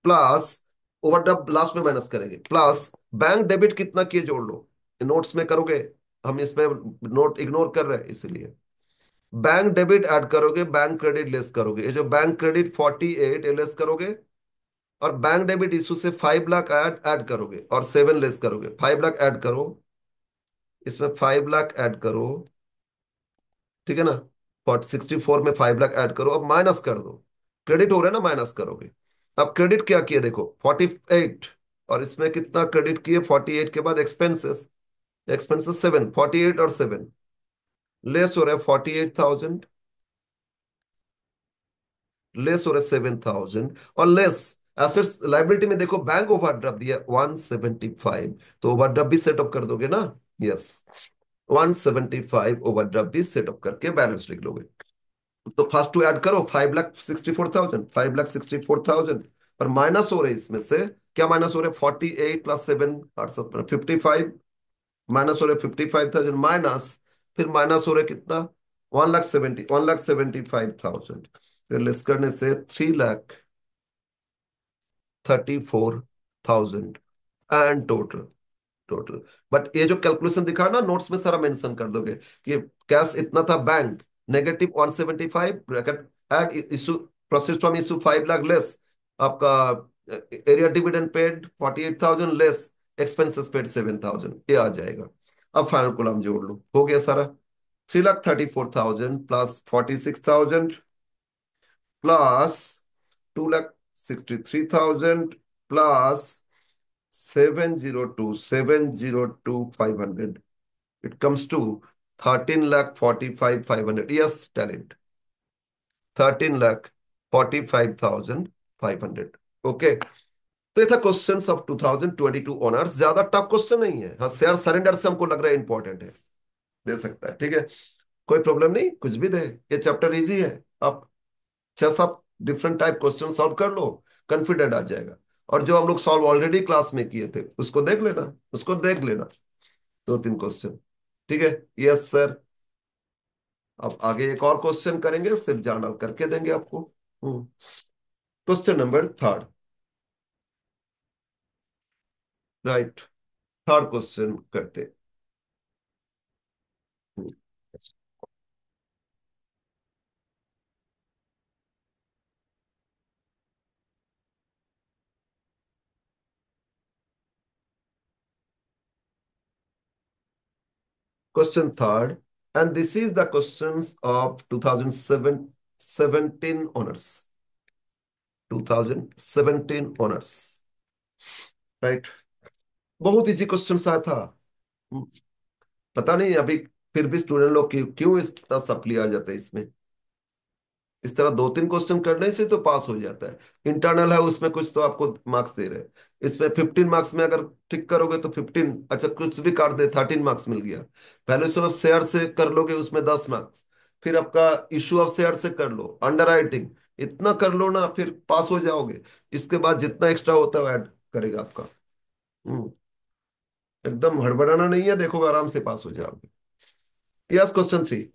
प्लस ओवरड्राफ्ट लास्ट में माइनस करेंगे, प्लस बैंक डेबिट कितना किए जोड़ लो, नोट्स में करोगे, हम इसमें नोट इग्नोर कर रहे हैं इसलिए। बैंक डेबिट ऐड करोगे, बैंक क्रेडिट लेस करोगे, ये जो बैंक क्रेडिट 48 ये लेस करोगे, और बैंक डेबिट इशू से 5 लाख ऐड ऐड करोगे, और 7 लेस करोगे, 5 लाख ऐड करो, इसमें 5 लाख ऐड करो। ठीक है ना, 64 में 5 लाख ऐड करो, अब माइनस कर दो, क्रेडिट हो रहा है ना, माइनस करोगे। अब क्रेडिट क्या किया देखो, 48, और इसमें कितना क्रेडिट किए, 48 के बाद एक्सपेंसेस, एक्सपेंसेस 7, 48 और 7 लेस हो रहा है, 48,000 लेस हो रहा है, 7,000, और लेस एसेट्स लाइबिलिटी में देखो, बैंक ओवरड्राफ्ट दिया 175, तो ओवरड्राफ्ट भी सेटअप कर दोगे ना, यस, 175 ओवरड्राफ्ट भी सेटअप करके बैलेंस लिख लोगे। तो फर्स्ट टू ऐड करो, 5,64,000, 5,64,000, और माइनस हो रहे इसमें से, क्या माइनस हो रहे, 48 प्लस 7, 55, माइनस हो रहे 55,000 माइनस, फिर माइनस हो रहे कितना, 1,75,000, फिर लेस करने से 3,34,000 एंड टोटल टोटल। बट ये जो कैलकुलेशन दिखा ना, नोट्स में सारा मेंशन कर दोगे कि कैश इतना था, bank negative 175 bracket, add issue, proceeds from issue 5 lakh less आपका arrear dividend paid 48,000 less expenses paid 7,000, ये आ जाएगा। अब फाइनल कॉलम जोड़ लो, हो गया सारा। 3,34,000 plus 46,000 plus 2,63,000 plus 702, 500, it comes to 13,45,500, yes, tell it, 13,45,500। Okay, तो ये था क्वेश्चन ऑफ 2022 ऑनर्स। ज्यादा टफ क्वेश्चन नहीं है, हाँ शेयर सरेंडर से हमको लग रहा है इंपॉर्टेंट है, दे सकता है, ठीक है, कोई प्रॉब्लम नहीं, कुछ भी दे, ये चैप्टर इजी है। आप 6-7 डिफरेंट टाइप क्वेश्चन सॉल्व कर लो, कॉन्फिडेंट आ जाएगा। और जो हम लोग सॉल्व ऑलरेडी क्लास में किए थे उसको देख लेना, उसको देख लेना, 2-3 क्वेश्चन, ठीक है। Yes sir. अब आगे एक और क्वेश्चन करेंगे, सिर्फ जर्नल करके देंगे आपको। Question number third, right, third question करते। Question third, and this is the questions of 2017 honours, 2017 honours, right. बहुत इजी क्वेश्चन आया था। हम्म, पता नहीं अभी फिर भी स्टूडेंट लोग क्यों इतना सप्ली आ जाता है इसमें। इस तरह 2-3 क्वेश्चन करने से तो पास हो जाता है। इंटरनल है, उसमें कुछ तो आपको मार्क्स दे रहे हैं। इसमें 15 मार्क्स में अगर ठीक करोगे तो 15, अच्छा कुछ भी काट दे 13 मार्क्स मिल गया। वैल्यूएशन ऑफ शेयर से कर लोगे उसमें 10 मार्क्स। फिर आपका इशू ऑफ शेयर से कर लो, अंडर राइटिंग, इतना कर लो ना, फिर पास हो जाओगे। इसके बाद जितना एक्स्ट्रा होता है वो ऐड करेगा आपका। हम्म, एकदम हड़बड़ाना नहीं है, देखो आराम से पास हो जाओगे। Yes, question 3,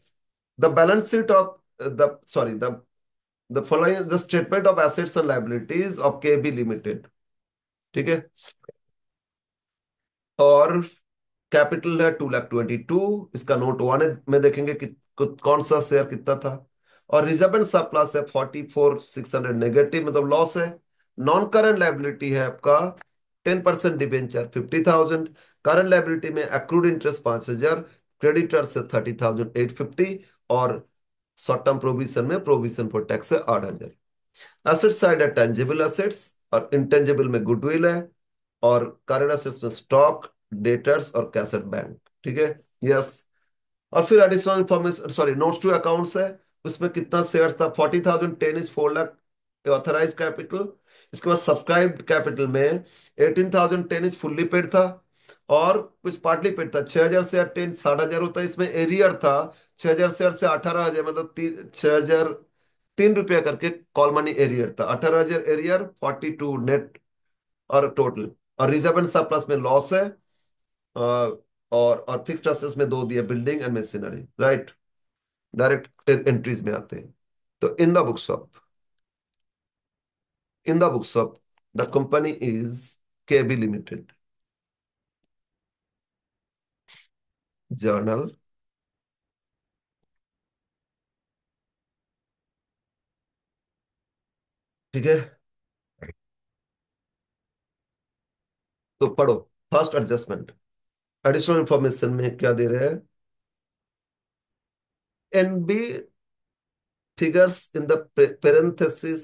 the balance sheet of the sorry the following the statement of assets and liabilities of KB limited, ठीक है। और कैपिटल है 2,22,000, इसका नोट 1 में देखेंगे कि कौन सा शेयर कितना था। और रिजर्व एंड सरप्लस है 44,600, नेगेटिव मतलब लॉस है। नॉन करंट लायबिलिटी है आपका 10% डिबेंचर 50,000। करंट लायबिलिटी में अक्रूड इंटरेस्ट 5,000, क्रेडिटर से 30,850, और शॉर्ट टर्म प्रोविजन में प्रोविजन फॉर टैक्स है 8,000। एसेट साइड है टेंजिबल एसेट्स, और इंटेंजिबल में गुडविल है, और करंट एसेट्स में स्टॉक, डेटर्स और कैश एट बैंक, ठीक है। यस। और फिर additional information, sorry notes to accounts है, उसमें कितना शेयर था, 40,000, 10 इज 4 लाख ऑथराइज कैपिटल। इसके बाद सब्सक्राइब्ड कैपिटल में 18,000, 10 इज फुल्ली पेड था, और कुछ पार्टली पेड था। 6,000 से 10 60,000 होता है, इसमें एरियर था 6,000 शेयर से 18,000, मतलब 6,003 रुपया करके कॉल मनी एरियर था। 18,000 एरियर, 42 नेट और टोटल। और रिजर्व एंड सरप्लस में लॉस है, और फिक्स्ड एसेट्स में दो दिए, building and machinery, right. Direct entries में आते हैं। तो इन the books of the company is KB limited, journal, ठीक है। तो पढ़ो, फर्स्ट एडजस्टमेंट, एडिशनल इंफॉर्मेशन में क्या दे रहे हैं, NB figures in the parenthesis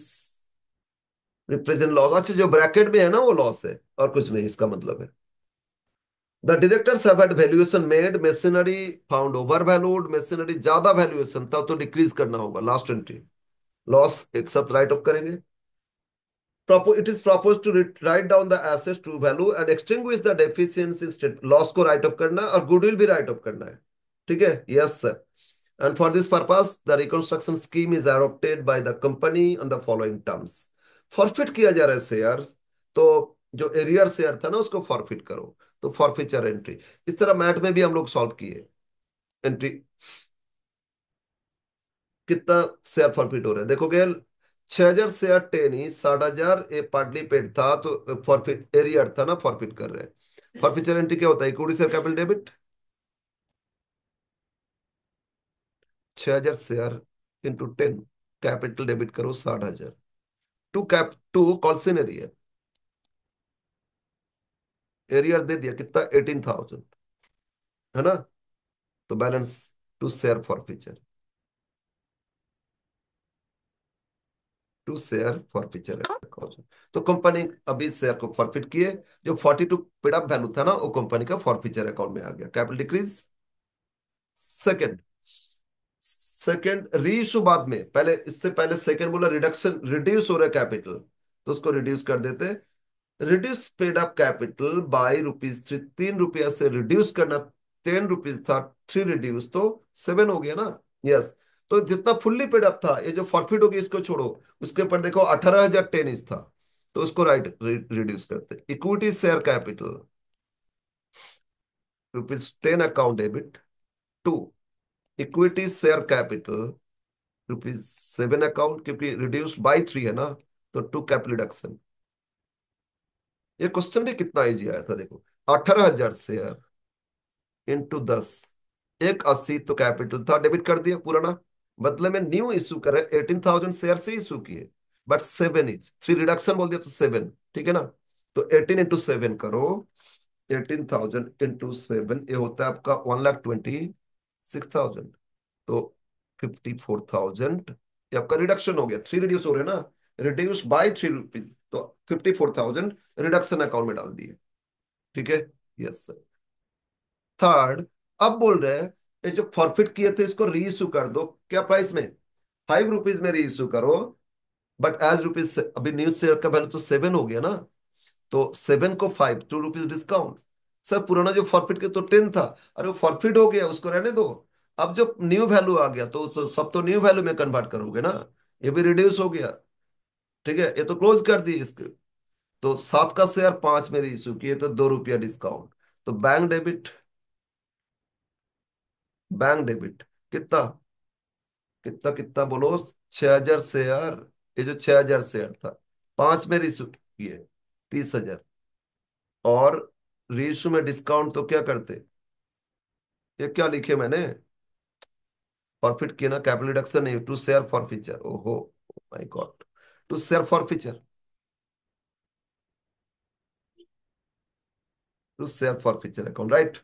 represent loss. अच्छा, जो ब्रैकेट में है ना वो लॉस है, और कुछ नहीं, इसका मतलब है the directors have had valuation made, machinery found over valued, machinery ज्यादा वैल्यूएशन था तो डिक्रीज करना होगा, लास्ट एंट्री। लॉस एक साथ राइट ऑफ करेंगे। It is proposed to write down the assets to value and extinguish the deficiency state, loss को right off करना है और गुडविल भी राइट ऑफ करना है, ठीक है। Yes sir. And for this purpose the reconstruction scheme is adopted by the company on the following terms. Forfeit किया जा रहा है शेयर्स, तो जो एरियर शेयर था ना उसको फॉरफिट करो, तो फॉरफिचर एंट्री। इस तरह मैथ में भी हम लोग सॉल्व किए। एंट्री कितना शेयर फॉरफिट हो रहा है देखोगे, 6,000 शेयर 10 ही 60,000, ये पार्टली पेड था तो फॉरफिट एरियर था ना, फॉरफिट कर रहे हैं। फॉरफीचर एंट्री क्या होता है? Equity share capital debit, 6,000 share into 10, capital debit करो 60,000। टू कॉल्सन एरियर, एरियर दे दिया कितना? 18,000, है ना? तो balance to share forfeiture, to share forfeiture account. तो कंपनी अभी शेयर को फॉरफिट किए, जो 42 पेड अप वैल्यू था ना, वो कंपनी का फॉरफीचर अकाउंट में आ गया, कैपिटल डिक्रीज। सेकंड, री इशू बाद में, पहले इससे पहले सेकंड बोला रिडक्शन, रिड्यूस हो रहा है कैपिटल, तो उसको रिड्यूस कर देते। Reduce paid up capital by ₹3, 3 रुपया से रिड्यूस करना, ₹10 था, 3 रिड्यूस तो 7 हो गया ना। यस। तो जितना फुल्ली पेड अप था, ये जो फॉरफिट होगी इसको छोड़ो, उसके ऊपर देखो 18,000 टेनिस था, तो उसको राइट रिड्यूस करते। Equity share capital ₹10 account debit, to equity share capital ₹7 account, क्योंकि रिड्यूस बाई 3 है ना, तो टू कैपिटल रिडक्शन। ये क्वेश्चन भी कितना इजी आया था देखो, 18,000 शेयर इंटू 10, 180, तो कैपिटल था, डेबिट कर दिया पुराना। बदले में न्यू इशू करे, 18,000 शेयर से इशू किए, बट 7 इज 3, रिडक्शन बोल दिया तो 7, ठीक है ना? तो 18 इंटू 7 करो, 18,000 इंटू 7, ये होता है आपका 1,26,000, तो 54,000, ये आपका रिडक्शन हो गया, 3 रिड्यूस हो रहे हैं ना, रिड्यूस बाय ₹3, तो 54,000 रिडक्शन अकाउंट में डाल दिए, ठीक है? Yes sir. थर्ड, अब बोल रहे हैं ये जो फॉरफिट किए थे इसको री इशू कर दो, क्या प्राइस में? ₹5 में री इशू करो, बट एज रुपीज, अभी न्यूज शेयर का वैल्यू तो 7 हो गया ना, तो 7 को 5, ₹2 डिस्काउंट। सर पुराना जो फॉरफिट के तो 10 था, अरे वो फॉरफिट हो गया, उसको रहने दो। अब जो न्यू वैल्यू आ गया तो सब तो न्यू वैल्यू में कन्वर्ट करोगे ना, ये भी रिड्यूस हो गया, ठीक है? ये तो क्लोज कर दिए इसके। तो 7 का शेयर 5 में इशू किए, तो ₹2 डिस्काउंट, तो बैंक डेबिट, बैंक डेबिट कितना, कितना कितना बोलो? 6,000 शेयर, ये जो 6,000 शेयर था, 5 में इशू किए, 30,000, और रीइशू में डिस्काउंट तो क्या करते? ये क्या लिखे मैंने? फॉरफिट किया ना, कैपिटल रिडक्शन नहीं, टू शेयर फॉर फीचर, ओहो my god, to share forfeiture, to share forfeiture account, right?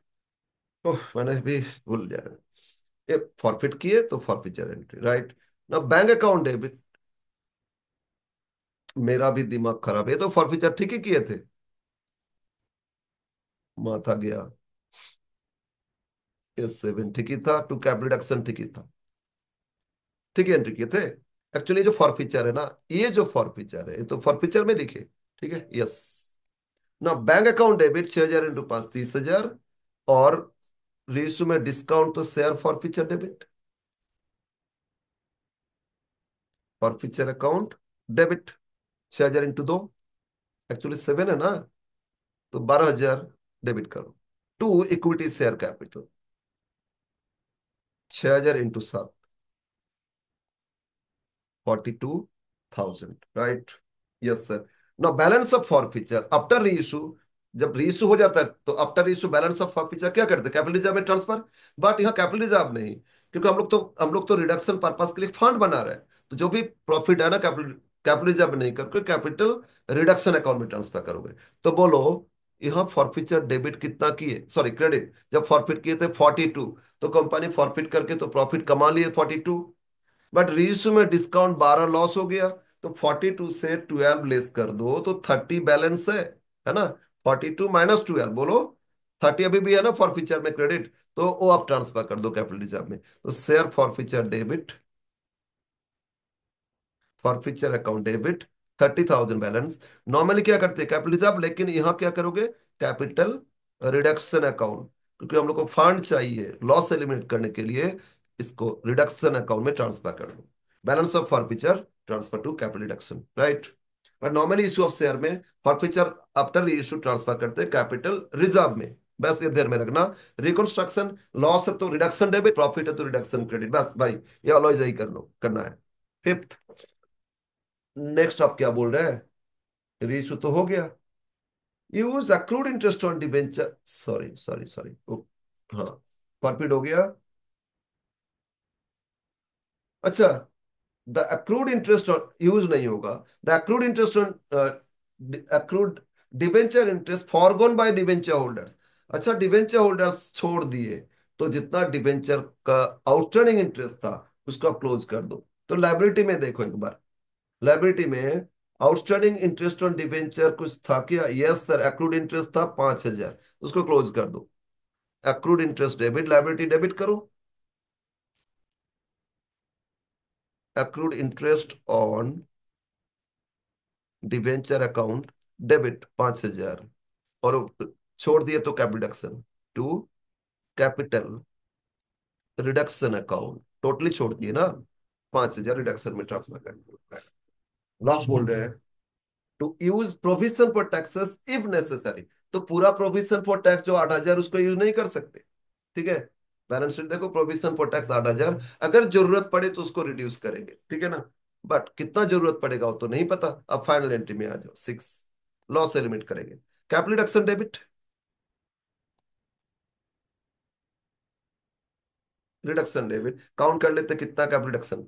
ओह मैंने भी भूल जा रहा, ये फॉरफिट किए तो फॉर फीचर एंट्री, राइट? ना बैंक अकाउंट डेबिट, मेरा भी दिमाग खराब है, ये तो फॉर फीचर ठीक ही किए थे, माथा गया। ये 7 ठीक ही था, टू कैपिटल रिडक्शन ठीक ही था, ठीक है, एंट्री किए थे। एक्चुअली जो फॉर फीचर है ना, ये जो फॉर फीचर है, ये तो फॉर फीचर में लिखे, ठीक है? यस। ना बैंक अकाउंट डेबिट 6,000 इंटू 5, 30,000, और रीइशू में डिस्काउंट तो share forfeiture debit, forfeiture account debit, 6,000 into 2, actually 7 है ना, तो 12,000 डेबिट करो। To equity share capital, 6,000 into 7, 42,000, right? Yes sir. Now balance of forfeiture after reissue, जब reissue हो जाता है तो after reissue balance of forfeiture क्या करते हैं? कैपिटल रिजर्व में ट्रांसफर। बट यहाँ कैपिटल रिजर्व नहीं, क्योंकि हम लोग तो रिडक्शन पर्पस के लिए फंड बना रहे हैं, तो जो भी प्रॉफिट है ना, कैपिटल कैपिटल रिजर्व नहीं करके कैपिटल रिडक्शन अकाउंट में ट्रांसफर करोगे। तो बोलो, यहाँ फॉरफीचर डेबिट कितना किए, सॉरी क्रेडिट, जब फॉरफिट किए थे 42, तो कंपनी फॉरफिट करके तो प्रॉफिट कमा लिए 42, बट रीइश्यू में डिस्काउंट 12 लॉस हो गया, तो 42 से 12 लेस कर दो तो 30 बैलेंस है ना? 42 माइनस 12 बोलो, 30 अभी भी है ना फॉर फीचर में क्रेडिट, तो वो आप ट्रांसफर कर दो कैपिटल रिजर्व में, तो share forfeiture debit, forfeiture account debit, 30,000 balance. Normally क्या करते हैं कैपिटल रिजर्व, लेकिन यहाँ क्या करोगे? कैपिटल रिडक्शन अकाउंट, क्योंकि हम लोग को फंड चाहिए लॉस एलिमिनेट करने के लिए, इसको रिडक्शन अकाउंट में ट्रांसफर कर दो, balance of forfeiture transfer to capital reduction, right? But normally issue of share में forfeiture after issue transfer करते हैं कैपिटल रिजर्व में, बस ये ध्यान में रखना। रिकंस्ट्रक्शन, लॉस है तो रिडक्शन डेबिट, प्रॉफिट है तो रिडक्शन क्रेडिट, बस भाई ये अलॉइज ही करना है। फिफ्थ, नेक्स्ट आप क्या बोल रहे हैं? रीइशू तो हो गया, use accrued interest on debenture, sorry sorry sorry, हाँ, कॉर्पोरेट हो गया। अच्छा, the accrued interest on use नहीं होगा। The accrued interest on accrued debenture interest forgone by debenture holders. अच्छा, डिबेंचर होल्डर्स छोड़ दिए, तो जितना डिबेंचर का आउटस्टैंडिंग इंटरेस्ट था उसको आप क्लोज कर दो। तो लाइबिलिटी में देखो एक बार, लाइबिलिटी में आउटस्टैंडिंग इंटरेस्ट ऑन डिबेंचर कुछ था क्या? यस सर, अक्रूड इंटरेस्ट था 5,000, उसको क्लोज कर दो। Accrued interest debit, liability debit करो। Accrued interest on debenture account debit 5,000, और छोड़ दिए तो capital reduction to capital reduction account, totally छोड़ दिए ना, 5,000 रिडक्शन में ट्रांसफर कर दिए। लॉस बोल रहे हैं to use provision for taxes if necessary. तो पूरा प्रोविजन फॉर टैक्स जो 8,000 उसको यूज नहीं कर सकते। ठीक है, बैलेंस शीट देखो, प्रोविजन फॉर टैक्स 8,000, अगर जरूरत पड़े तो उसको रिड्यूस करेंगे, ठीक है ना। बट कितना जरूरत पड़ेगा वो तो नहीं पता। अब फाइनल एंट्री में आ जाओ, 6 लॉस एलिमिट करेंगे। Capital reduction debit, reduction debit count कर लेते कितना कैपिटल रिडक्शन।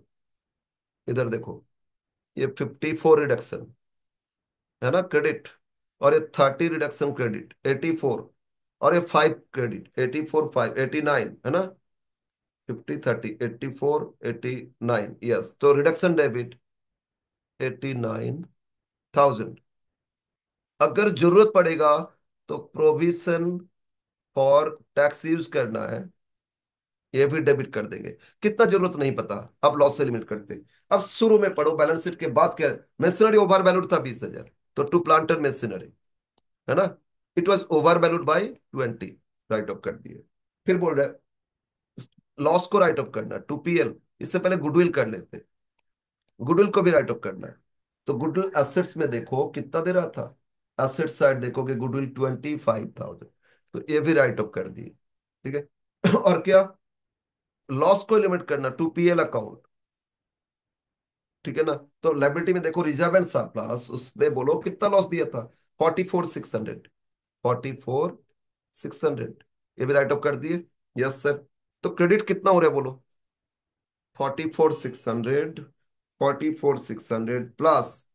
इधर देखो, ये 54 रिडक्शन है ना क्रेडिट, और ये 30 रिडक्शन क्रेडिट 84, और ये 5 क्रेडिट 84 5 89 है ना। 50 30 84 89, यस, तो रिडक्शन डेबिट 89,000। अगर जरूरत पड़ेगा तो प्रोविजन फॉर टैक्स यूज करना है, ये भी डेबिट कर देंगे। कितना जरूरत नहीं पता, अब लॉस से लिमिट करते। अब शुरू में पढ़ो, बैलेंस शीट के बाद क्या, मशीनरी ओवर वैल्यूड था 20,000, तो टू प्लांटर मशीनरी है ना, it was over valued by 20, right of कर दिए। फिर बोल रहे लॉस को राइट ऑफ करना टू पीएल, इससे पहले गुडविल कर लेते, गुडविल को भी राइट ऑफ करना है। तो गुडविल एसेट्स में देखो कितना दे रहा था, एसेट साइड देखोगे गुडविल 25,000, तो ये भी राइट ऑफ कर दिए। ठीक है और क्या, लॉस को लिमिट करना टू पीएल अकाउंट, ठीक है ना। तो लाइबिलिटी में देखो रिजर्व एंड सरप्लस, उसमें बोलो कितना लॉस दिया था, 44,600, 44,600, ये भी राइट ऑफ कर दिए। Yes sir. तो क्रेडिट कितना हो रहा है बोलो, 44,600, 44,600 प्लस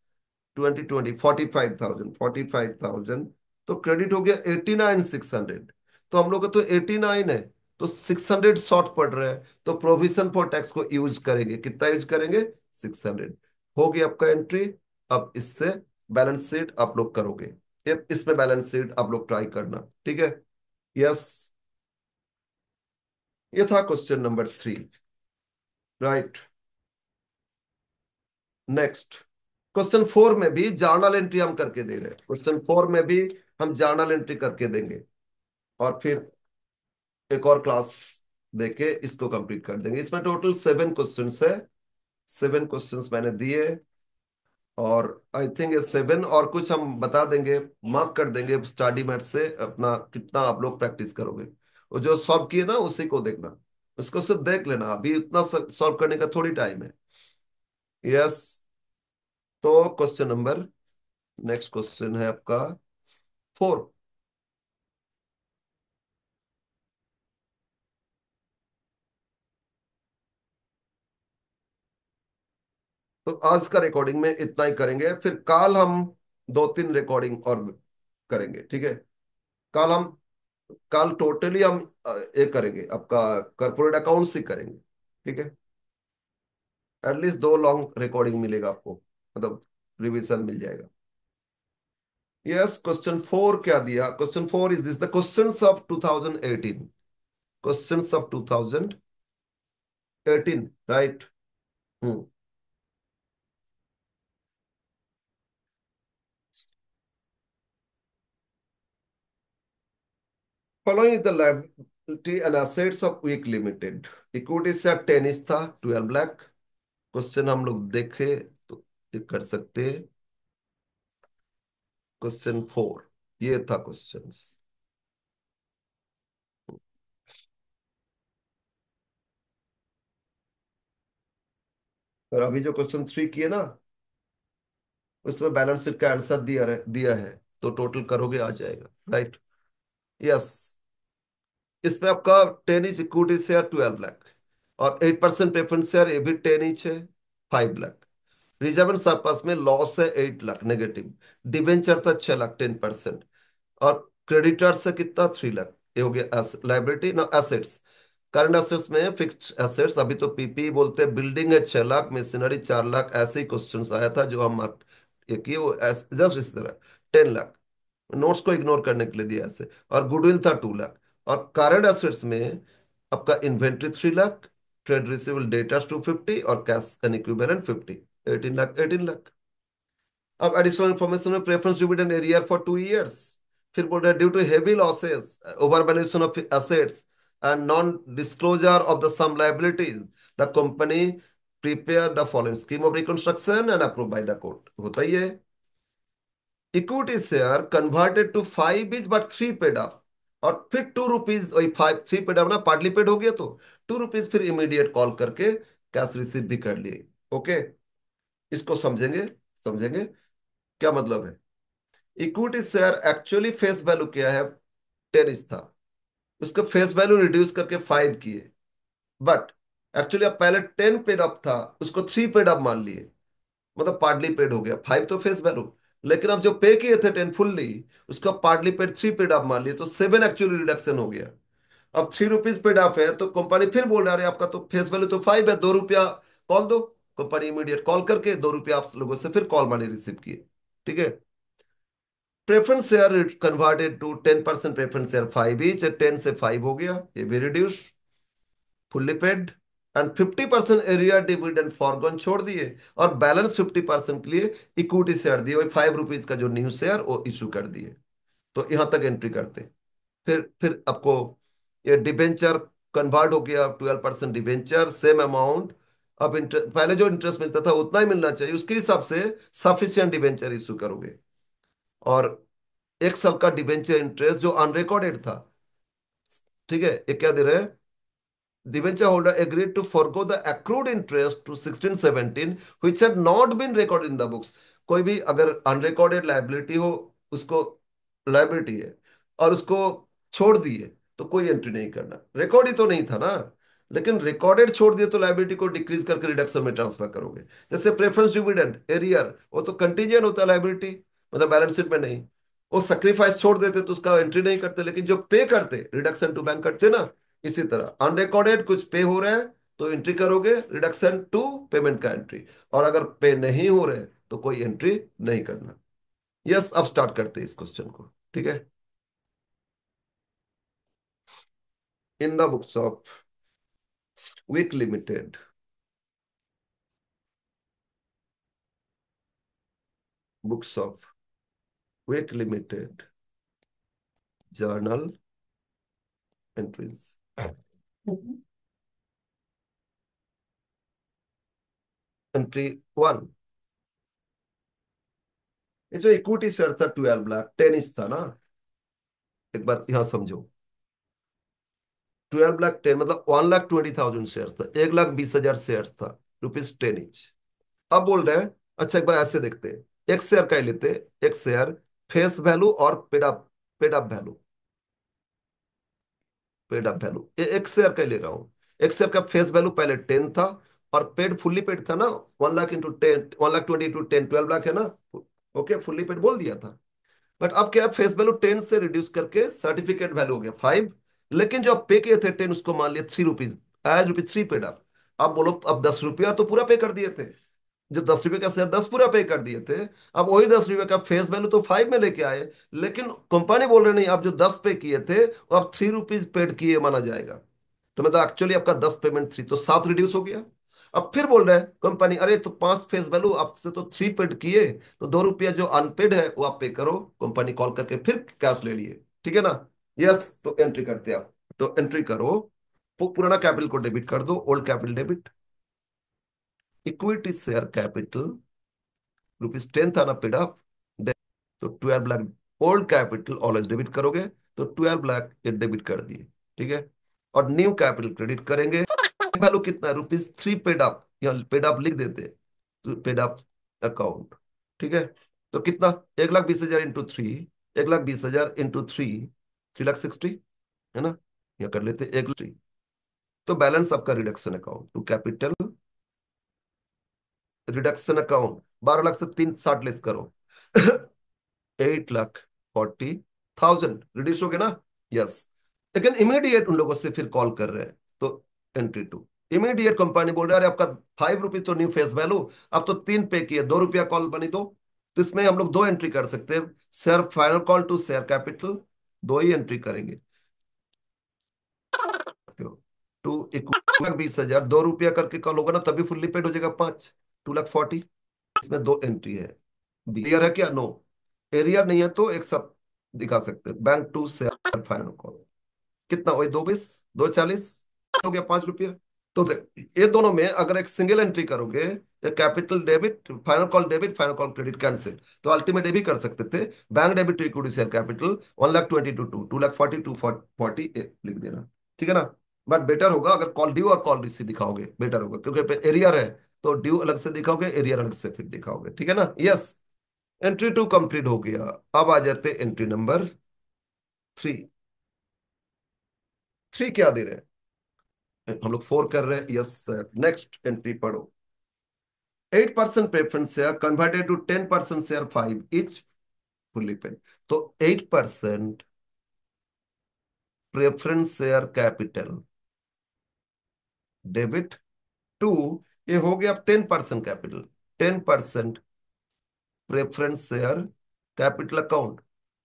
2020 45,000, 45,000, तो क्रेडिट हो गया 89,600। तो हम लोग का तो 89 है, तो 600 शॉर्ट पड़ रहा है, तो प्रोविजन फॉर टैक्स को यूज करेंगे, कितना यूज करेंगे, 600। हो गया आपका एंट्री। अब इससे बैलेंस शीट आप लोग करोगे, इसमें बैलेंस शीट आप लोग ट्राई करना, ठीक है। यस, ये था question number 3, right. Next, question 4 में भी जर्नल एंट्री हम करके दे रहे हैं, क्वेश्चन 4 में भी हम जर्नल एंट्री करके देंगे, और फिर एक और क्लास देके इसको कंप्लीट कर देंगे। इसमें टोटल 7 क्वेश्चंस है, 7 क्वेश्चंस मैंने दिए, और आई थिंक ये 7 और कुछ हम बता देंगे, मार्क कर देंगे स्टडी मैट से, अपना कितना आप लोग प्रैक्टिस करोगे। वो जो सॉल्व किए ना उसी को देखना, उसको सिर्फ देख लेना, अभी उतना सॉल्व करने का थोड़ी टाइम है। यस, तो क्वेश्चन नंबर, नेक्स्ट क्वेश्चन है आपका 4। तो आज का रिकॉर्डिंग में इतना ही करेंगे, फिर कल हम 2-3 रिकॉर्डिंग और करेंगे, ठीक है। कल हम, कल टोटली हम ये करेंगे, आपका कॉर्पोरेट अकाउंट्स ही करेंगे, ठीक है। एटलीस्ट 2 लॉन्ग रिकॉर्डिंग मिलेगा आपको, मतलब रिवीजन मिल जाएगा। यस, क्वेश्चन 4 क्या दिया, question 4 is this, the questions of 2018, questions of 2018, right. Hmm, following the liability and assets of week limited, equity से 10 था, 12 लाख। क्वेश्चन हम लोग देखे तो ये कर सकते हैं। क्वेश्चन 4 ये था क्वेश्चन। और अभी जो क्वेश्चन 3 किए ना, उसमें बैलेंस शीट का आंसर दिया है। तो टोटल करोगे आ जाएगा, राइट। यस। इसमें आपका 10 इंच इक्विटी शेयर 12 लाख, और 8% प्रेफरेंस शेयर, ये भी 10 इंच है, 5 लाख। रिजर्व एंड सरप्लस में लॉस है 8 लाख नेगेटिव। डिबेंचर था 6 लाख, 10%। और क्रेडिटर से कितना, 3 लाख। ये हो गया लाइबिलिटी ना, एसेट्स। करंट एसेट्स में फिक्स्ड एसेट्स, अभी तो पीपी बोलते हैं, बिल्डिंग है 6 लाख, मशीनरी 4 लाख, ऐसे ही क्वेश्चन आया था जो हम ये किए वो जस्ट इस तरह। 10 लाख, नोट्स को इग्नोर करने के लिए दिया ऐसे। और गुडविल था 2 लाख। और करंट एसेट्स में आपका inventory 3 lakh, trade receivable debtors 250, और cash and equivalent 50, 18 lakh, 18 lakh. अब एडिशनल इंफॉर्मेशन में preference dividend arrear for 2 years. फिर बोल रहे हैं due to heavy losses, over valuation of assets and non disclosure of the some liabilities, the company prepare the following scheme of reconstruction and approve by the court. होता ही है। Equity share converted to 5 but 3 paid up. और फिर 2 rupees, वही 3 paid up ना, partly paid हो गया तो 2 रुपीज फिर इमीडिएट कॉल करके कैश रिसीव भी कर लिए। ओके, इसको समझेंगे, समझेंगे क्या मतलब है। Equity share actually face value क्या है, 10 इंच था, उसका फेस वैल्यू रिड्यूस करके 5 किए। बट एक्चुअली अब पहले 10 पेड अप था, उसको 3 पेड अप मान लिए, मतलब पार्टली पेड हो गया, 5 तो फेस वैल्यू। लेकिन अब जो पे किए थे 10 फुल्ली, उसका पार्टली पेड 3 पेड अप मान लिए, तो 7 एक्चुअली रिडक्शन हो गया। अब 3 रुपीज पेड अप है, तो कंपनी फिर बोल रहा है आपका तो फेस वैल्यू तो 5 है, 2 रुपया कॉल दो। कंपनी इमीडिएट कॉल करके 2 रुपया आप लोगों से फिर कॉल मनी रिसीव किए। ठीक है। Preference share converted to 10% preference share 5 each, 10 से 5 हो गया, ये भी reduce, fully paid. And 50% arrear dividend forgone छोड़ दिए, और बैलेंस 50% के लिए इक्विटी शेयर दिए, वही 5 रुपीज का जो न्यू शेयर वो इशू कर दिए। तो यहां तक एंट्री करते। फिर आपको ये डिबेंचर कन्वर्ट हो गया, 12% डिबेंचर, सेम अमाउंट। अब पहले जो इंटरेस्ट मिलता था उतना ही मिलना चाहिए, उसके हिसाब से सफिशियंट डिबेंचर इशू करोगे। और 1 साल का डिबेंचर इंटरेस्ट जो अनरिकॉर्डेड था, ठीक है, ये क्या दे रहे हैं, debenture holder agreed to forgo the accrued interest to 1617 which had not been recorded in the books। कोई भी अगर अनरिकॉर्डेड लाइबिलिटी हो, उसको लाइबिलिटी है और उसको छोड़ दिए, तो कोई एंट्री नहीं करना, रिकॉर्ड ही तो नहीं था ना। लेकिन रिकॉर्डेड छोड़ दिए तो लाइबिलिटी को डिक्रीज करके रिडक्शन में ट्रांसफर करोगे। जैसे प्रेफरेंस डिविडेंड एरियर, वो तो कंटीजेंट होता है लाइबिलिटी, मतलब बैलेंस शीट में नहीं। वो सेक्रीफाइस छोड़ देते तो उसका एंट्री नहीं करते, लेकिन जो पे करते, रिडक्शन टू बैंक करते ना, इसी तरह अनरिकॉर्डेड कुछ पे हो रहा है तो एंट्री करोगे, रिडक्शन टू पेमेंट का एंट्री। और अगर पे नहीं हो रहे तो कोई एंट्री नहीं करना। यस, अब स्टार्ट करते हैं इस क्वेश्चन को। ठीक है। In the books of week limited, books of week limited journal entries. Entry 1, ये जो इक्विटी शेयर था 12 लाख, 10 इंच था ना, एक बार यहां समझो। 12 लाख 10 मतलब 1,20,000 शेयर था, 1,20,000 शेयर था, रुपीज 10 इंच। अब बोल रहे हैं, अच्छा एक बार ऐसे देखते हैं, एक शेयर का ही लेते हैं, एक शेयर फेस वैल्यू और paid up value, paid up value, ये एक शेयर का ही ले रहा हूं। एक शेयर का फेस वैल्यू पहले 10 था, और पेड फुल्ली पेड था ना, 1 लाख इंटू 10, 1,20,000 इंटू 10, 12 लाख है ना। ओके, फुल्ली पेड बोल दिया था। बट अब क्या, फेस वैल्यू 10 से रिड्यूस करके सर्टिफिकेट वैल्यू हो गया 5। लेकिन जो आप पे किए थे 10, उसको मान लिया 3 rupees, as rupees 3 paid up. आप बोलो अब 10 रुपया तो पूरा पे कर दिए थे, जो 10 रुपए का शेयर 10 पूरा पे कर दिए थे। अब वही 10 रुपए का फेस वैल्यू तो 5 में लेके आए, लेकिन कंपनी बोल रहे नहीं, आप जो 10 पे किए थे वो आप 3 रुपीज पेड किए माना जाएगा। तो मतलब एक्चुअली आपका 10 पेमेंट 3, तो 7 रिड्यूस हो गया। अब फिर बोल रहे हैं कंपनी, अरे तो 5 फेस वैल्यू आपसे तो 3 पेड किए, तो 2 रुपया जो अनपेड है वो आप पे करो। कंपनी कॉल करके फिर कैश ले लिए। ठीक है ना। यस, तो एंट्री करते हैं आप, तो एंट्री करो, पुराना कैपिटल को डेबिट कर दो, old capital debit. Equity share capital rupees 10 था ना पेड अप, तो 12 lakh, old capital always debit करोगे, तो 12 लाख ये डेबिट कर दिए। ठीक है। और न्यू कैपिटल क्रेडिट करेंगे। वैल्यू कितना है, रुपीज 3 पेड अप, यहाँ पेड अप लिख देते, तो पेड अप अकाउंट। ठीक है। तो कितना, 1,20,000 इंटू 3, 1,20,000 इंटू 3,60 है ना, या कर लेते 1,60। तो बैलेंस आपका reduction account to capital, reduction account 12 lakh से 3,60 लेस करो। 8,40,000 रिड्यूस हो गया ना। यस। लेकिन इमीडिएट उन लोगों से फिर कॉल कर रहे हैं, तो एंट्री टू इमीडिएट कंपनी बोल रहा है अरे आपका ₹5 तो न्यू फेस वैल्यू, अब तो 3 पे किए, ₹2 कॉल बनी दो। तो इसमें हम लोग दो एंट्री कर सकते हैं, share final call to share capital, दो ही एंट्री करेंगे। टू इक्वल 20,000, ₹2 करके कॉल होगा ना तभी फुल्ली पेड हो जाएगा 5, 2,40,000। इसमें दो एंट्री है। क्लियर है क्या? नो एरिया नहीं है तो एक साथ दिखा सकते हैं, bank to share final call. कितना वही 2,20, 2,40 हो गया, ₹5। तो ये दोनों में अगर एक सिंगल एंट्री करोगे, capital debit final call debit final call credit cancel, तो अल्टीमेट ये भी कर सकते थे, bank debit to equity share capital 1,20,000 to 2,40,000 to 40 लिख देना, ठीक है ना। बट बेटर होगा अगर कॉल ड्यू और कॉल रिसीव दिखाओगे, बेटर होगा, क्योंकि एरियर है तो ड्यू अलग से दिखाओगे, एरियर अलग से फिर दिखाओगे, ठीक है ना। यस, एंट्री टू कंप्लीट हो गया। अब आ जाते एंट्री नंबर 3। 3 क्या दे रहे हैं हम लोग? 4 कर रहे हैं। यस सर, नेक्स्ट एंट्री पढ़ो। 8% preference share converted to 10% share 5 each fully paid. तो 8% preference share capital debit to, ये हो गया अब 10% capital, 10% preference share capital account.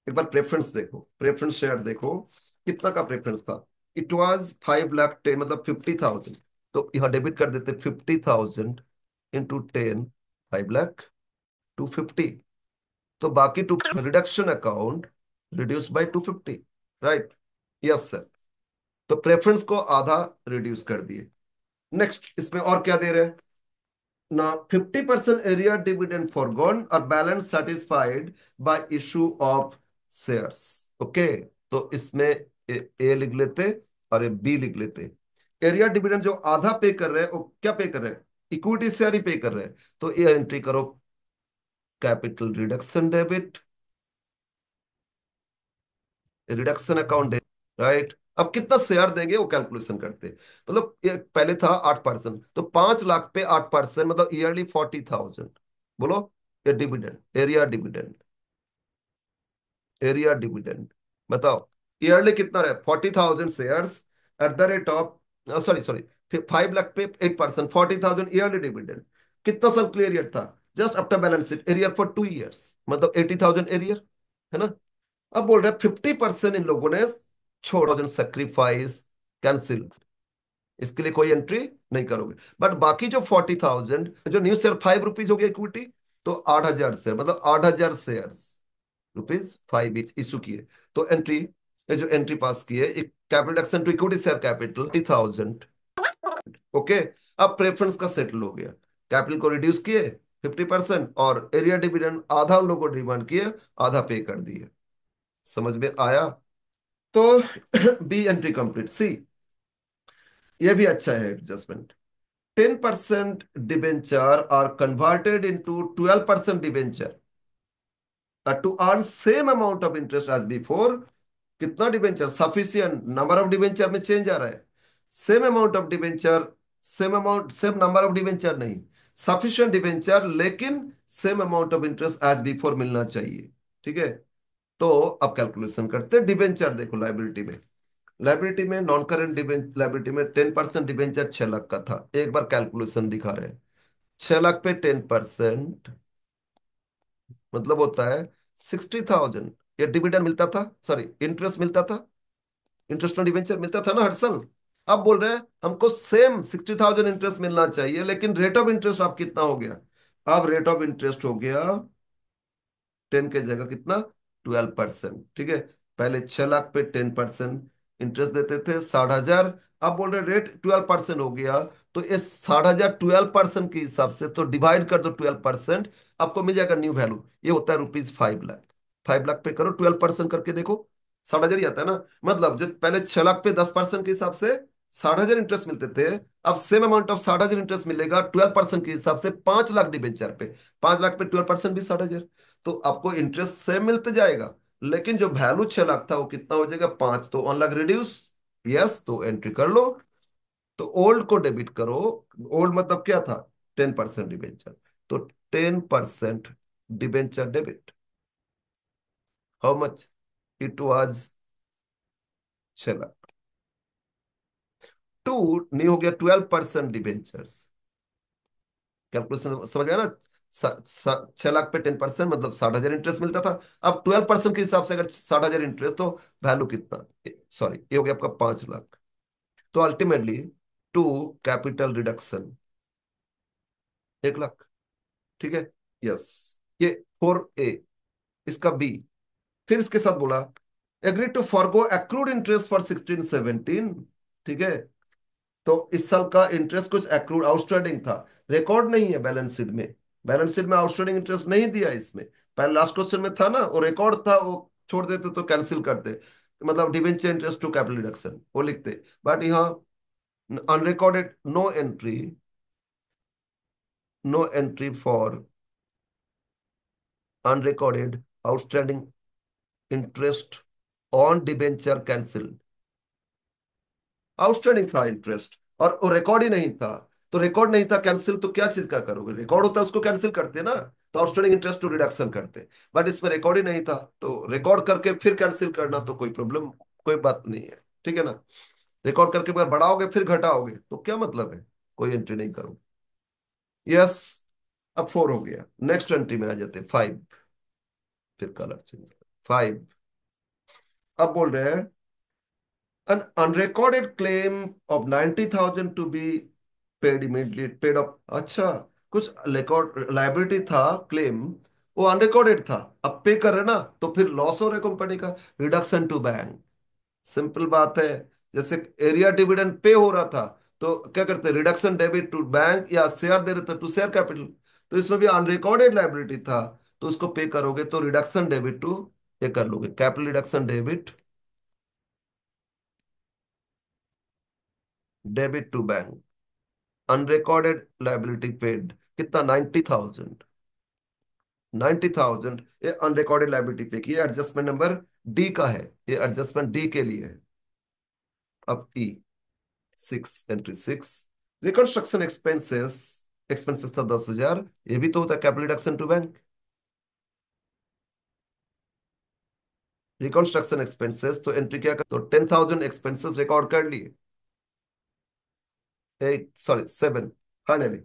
एक बार प्रेफरेंस देखो, प्रेफरेंस शेयर देखो कितना का प्रेफरेंस था। इट वाज 5,10,000 मतलब 50,000। तो यहाँ डेबिट कर देते 50,000 इंटू 10, 5,00,250। तो बाकी to reduction account reduce by 250, right. Yes sir. तो प्रेफरेंस को आधा रिड्यूस कर दिए। नेक्स्ट इसमें और क्या दे रहे हैं ना, 50% एरिया डिविडेंड फॉरगॉन और balance satisfied by issue of shares. Okay, तो इसमें ए लिख लेते और ए बी लिख लेते। एरिया डिविडेंड जो आधा पे कर रहे हैं वो क्या पे कर रहे हैं? इक्विटी शेयर ही पे कर रहे हैं, तो ये एंट्री करो, capital reduction debit, reduction account, right. अब कितना शेयर देंगे वो कैलकुलेशन करते, मतलब ये पहले था 8%, तो 5 लाख पे 8% मतलब ईयरली 40,000। बोलो, ये dividend, area dividend, area dividend बताओ, ईयरली कितना रहे? 40,000 shares at the rate of, sorry sorry, 5 lakh पे 8%, 40,000 ईयरली डिविडेंड। कितना साल के लिए एरियर था? Just after balance sheet arrear for 2 years, मतलब 80,000 एरियर, है ना। अब बोल रहे हैं 50% इन लोगों ने छोड़ो, जन सेक्रीफाइस कैंसिल, इसके लिए कोई एंट्री नहीं करोगे। बट बाकी जो 40,000, जो न्यू शेयर ₹5 हो गया इक्विटी, तो 8,000 शेयर मतलब 8,000 शेयर ₹5 ईच इशू किए, तो एंट्री, ये जो एंट्री पास की है, capital reduction to equity share capital 30,000। Okay, अब प्रेफरेंस का सेटल हो गया, कैपिटल को रिड्यूस किए 50% और एरिया डिविडेंड आधा उन लोगों को डिमांड किए, आधा पे कर दिए। समझ में आया? तो बी एंट्री कंप्लीट। सी, ये भी अच्छा है adjustment. 10% debenture are converted into 12% debenture to earn same amount of interest as before. कितना debenture? Sufficient number of debenture में चेंज आ रहा है, same amount of debenture, same amount same number of debenture नहीं, सफिशियंट डिबेंचर लेकिन same amount of interest as before मिलना चाहिए, ठीक है। तो अब कैलकुलेशन करते हैं। डिबेंचर देखो, लाइबिलिटी में, लाइबिलिटी में नॉन करेंट डिबेंचर, लाइबिलिटी में 10% डिबेंचर 6 लाख का था, एक बार कैलकुलेशन दिखा रहे हैं। 6 लाख पे 10% मतलब होता है 60,000। ये डिविडेंड मिलता था, सॉरी इंटरेस्ट मिलता था, इंटरेस्ट ऑन डिबेंचर मिलता था ना हर साल। अब बोल रहे हैं हमको सेम 60,000 इंटरेस्ट मिलना चाहिए, लेकिन रेट ऑफ इंटरेस्ट आप कितना हो गया? अब रेट ऑफ इंटरेस्ट हो गया 10 के जगह कितना? 12%, ठीक है। पहले 6 लाख पे 10% इंटरेस्ट देते थे, 60,000। अब बोल रहे रेट 12% हो गया, तो ये 60,000 12% के हिसाब से तो डिवाइड कर दो 12%, आपको मिल जाएगा न्यू वैल्यू, ये होता है ₹5 लाख। 5 लाख पे करो 12% करके देखो, 60,000 ही आता है ना। मतलब जो पहले 6 लाख पे 10% के हिसाब से 60,000 इंटरेस्ट मिलते थे, अब सेम अमाउंट ऑफ 60,000 इंटरेस्ट मिलेगा 12% के हिसाब से 5 लाख डिबेंचर पे। 5 लाख पे 12% भी 60,000, तो आपको इंटरेस्ट सेम मिलते जाएगा। लेकिन जो वैल्यू 6 लाख था वो कितना हो जाएगा, 5, तो 1 लाख रिड्यूस। यस, तो एंट्री कर लो। तो ओल्ड को डेबिट करो। ओल्ड मतलब क्या था, 10% डिबेंचर। तो 10% debenture debit, how much, it was 6 lakh. To नहीं हो गया 12% डिबेंचर्स। कैलकुलेशन समझ गया ना। 6 लाख पे 10% मतलब 60,000 इंटरेस्ट मिलता था। अब 12% के हिसाब से अगर 60,000 इंटरेस्ट, तो वैल्यू कितना, सॉरी ये हो गया आपका 5 लाख। तो ultimately to capital reduction 1 lakh. ठीक है। यस, ये 4A, इसका बी। फिर इसके साथ बोला agree to forgo accrued interest for 16-17। ठीक है। तो इस साल का इंटरेस्ट कुछ एक्रूड आउटस्टैंडिंग था, रिकॉर्ड नहीं है बैलेंस शीट में। बैलेंस शीट में आउटस्टैंडिंग इंटरेस्ट नहीं दिया इसमें। पहले लास्ट क्वेश्चन में था ना, वो रिकॉर्ड था, वो छोड़ देते तो कैंसिल करते, मतलब debenture interest to capital reduction वो लिखते। बट यहाँ unrecorded, no entry for unrecorded outstanding interest on debenture cancel. Outstanding था इंटरेस्ट और वो रिकॉर्ड ही नहीं था। तो रिकॉर्ड नहीं था, कैंसिल तो क्या चीज का करोगे, रिकॉर्ड होता है उसको कैंसिल करते ना। तो आउटस्टैंडिंग इंटरेस्ट टू रिडक्शन करते। बट इसमें रिकॉर्ड ही नहीं था, तो रिकॉर्ड करके फिर कैंसिल करना तो कोई प्रॉब्लम, कोई बात नहीं है। ठीक है ना। रिकॉर्ड करके अगर बढ़ाओगे फिर घटाओगे तो क्या मतलब है, कोई एंट्री नहीं करोगे। यस, अब 4 हो गया। नेक्स्ट एंट्री में आ जाते 5। फिर कलर चेंज, 5। अब बोल रहे हैं an unrecorded claim of 90,000 to be paid immediately, paid up। अच्छा, कुछ रिकॉर्ड लाइबिलिटी था, क्लेम, वो अनरिकॉर्डेड था, अब पे कर रहे ना, तो फिर लॉस हो रहा है कंपनी का, रिडक्शन टू बैंक। सिंपल बात है। जैसे एरिया डिविडेंड पे हो रहा था, तो क्या करते, रिडक्शन डेबिट टू बैंक, या शेयर दे रहे थे टू शेयर कैपिटल। तो इसमें भी अनरिकॉर्डेड लाइबिलिटी था, तो उसको पे करोगे तो रिडक्शन डेबिट टू, ये कर लोगे capital reduction debit, debit to bank. Unrecorded liability paid कितना, 90,000। 90,000 ये अनरिकॉर्डेड लाइबिलिटी पे की, एडजस्टमेंट नंबर डी का है, ये एडजस्टमेंट डी के लिए है। अब E 6, entry 6। Reconstruction expenses, expenses था 10,000, ये भी तो होता है capital reduction to bank. Reconstruction expenses तो एंट्री क्या कर, तो 10,000 एक्सपेंसेस रिकॉर्ड कर लिए। 8, सॉरी 7। फाइनली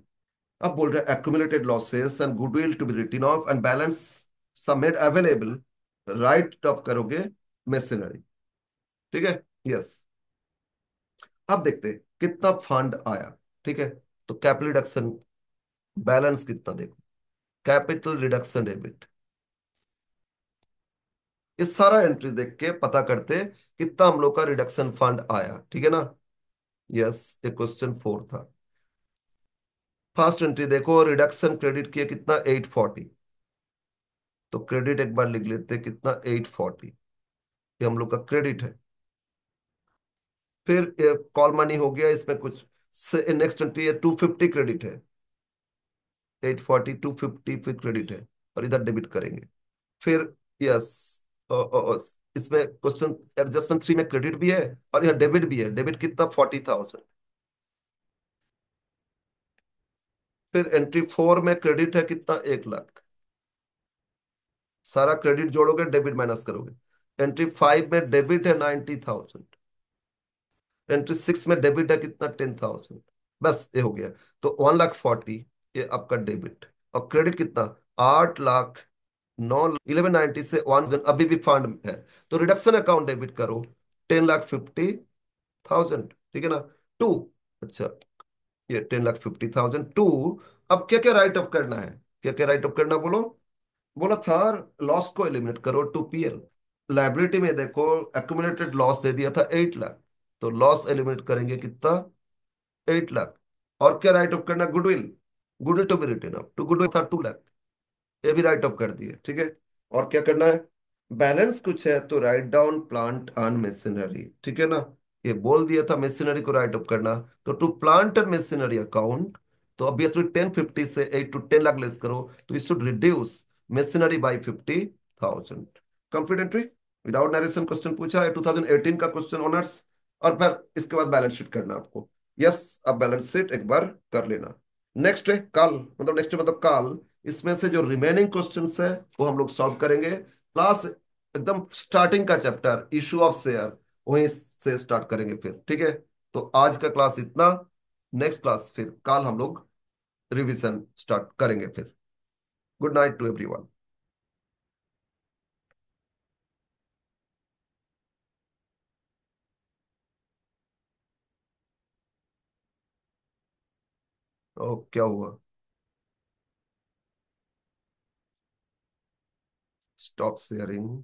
अब बोल रहे हैं accumulated losses and goodwill to be written off and balance some made available, right off करोगे मेसिनरी। ठीक है। यस। अब देखते हैं कितना फंड आया। ठीक है। तो कैपिटल रिडक्शन बैलेंस कितना देखो, कैपिटल रिडक्शन डेबिट, ये सारा एंट्री देख के पता करते कितना हम लोग का रिडक्शन फंड आया। ठीक है ना। यस, ये क्वेश्चन 4 था। फर्स्ट एंट्री देखो, रिडक्शन क्रेडिट किया कितना, 840। तो क्रेडिट एक बार लिख लेते कितना, 840, ये हम लोग का क्रेडिट है। फिर कॉल मनी हो गया, इसमें कुछ नेक्स्ट एंट्री है 250 क्रेडिट है। 840, 250 फिर क्रेडिट है, और इधर डेबिट करेंगे। फिर यस, इसमें क्वेश्चन एडजस्टमेंट 3 में क्रेडिट भी है और यह डेबिट भी है। डेबिट कितना, 40,000। फिर एंट्री 4 में क्रेडिट है कितना, 1 लाख। सारा क्रेडिट जोड़ोगे, डेबिट माइनस करोगे। एंट्री 5 में डेबिट है 90,000। एंट्री 6 में डेबिट है कितना, 10,000। बस ये हो गया। तो 1,40,000 ये आपका डेबिट, और क्रेडिट कितना, 8 लाख, 9, 1190 से 1 अभी भी फंड है। तो रिडक्शन अकाउंट डेबिट करो, 10,50,000। ठीक है ना। टू, अच्छा, ये 10,50,000 टू। अब क्या क्या राइट ऑफ करना है, क्या क्या राइट ऑफ करना बोलो। बोला था लॉस को एलिमिनेट करो टू पीएल। लाइबिलिटी में देखो एक्यूमुलेटेड लॉस दे दिया था 8 लाख, तो लॉस एलिमिनेट करेंगे कितना, 8 लाख। और क्या राइट ऑफ करना, goodwill, goodwill to be written up to, goodwill था 2 लाख, ये भी राइट ऑफ कर दिए। ठीक है। और क्या करना है, बैलेंस कुछ है तो write down plant and machinery. ठीक है ना। ये बोल दिया था मशीनरी को राइट ऑफ करना, तो to plant and machinery account, तो ऑब्वियसली 1050 से 8 to 10 लाख लेस करो, तो it should reduce machinery by 50,000। कॉन्फिडेंटरी विदाउट नरेशन क्वेश्चन पूछा है, 2018 का क्वेश्चन ऑनर्स। और फिर इसके बाद बैलेंस शीट करना आपको। यस, अब बैलेंस शीट एक बार कर लेना। नेक्स्ट है कल, मतलब नेक्स्ट मतलब कल, इसमें से जो रिमेनिंग क्वेश्चंस है वो हम लोग सॉल्व करेंगे। प्लस एकदम स्टार्टिंग का चैप्टर इशू ऑफ शेयर वहीं से स्टार्ट करेंगे फिर, ठीक है। तो आज का क्लास इतना। नेक्स्ट क्लास फिर कल हम लोग रिवीजन स्टार्ट करेंगे फिर। Good night to everyone. ओ, क्या हुआ? Stop sharing.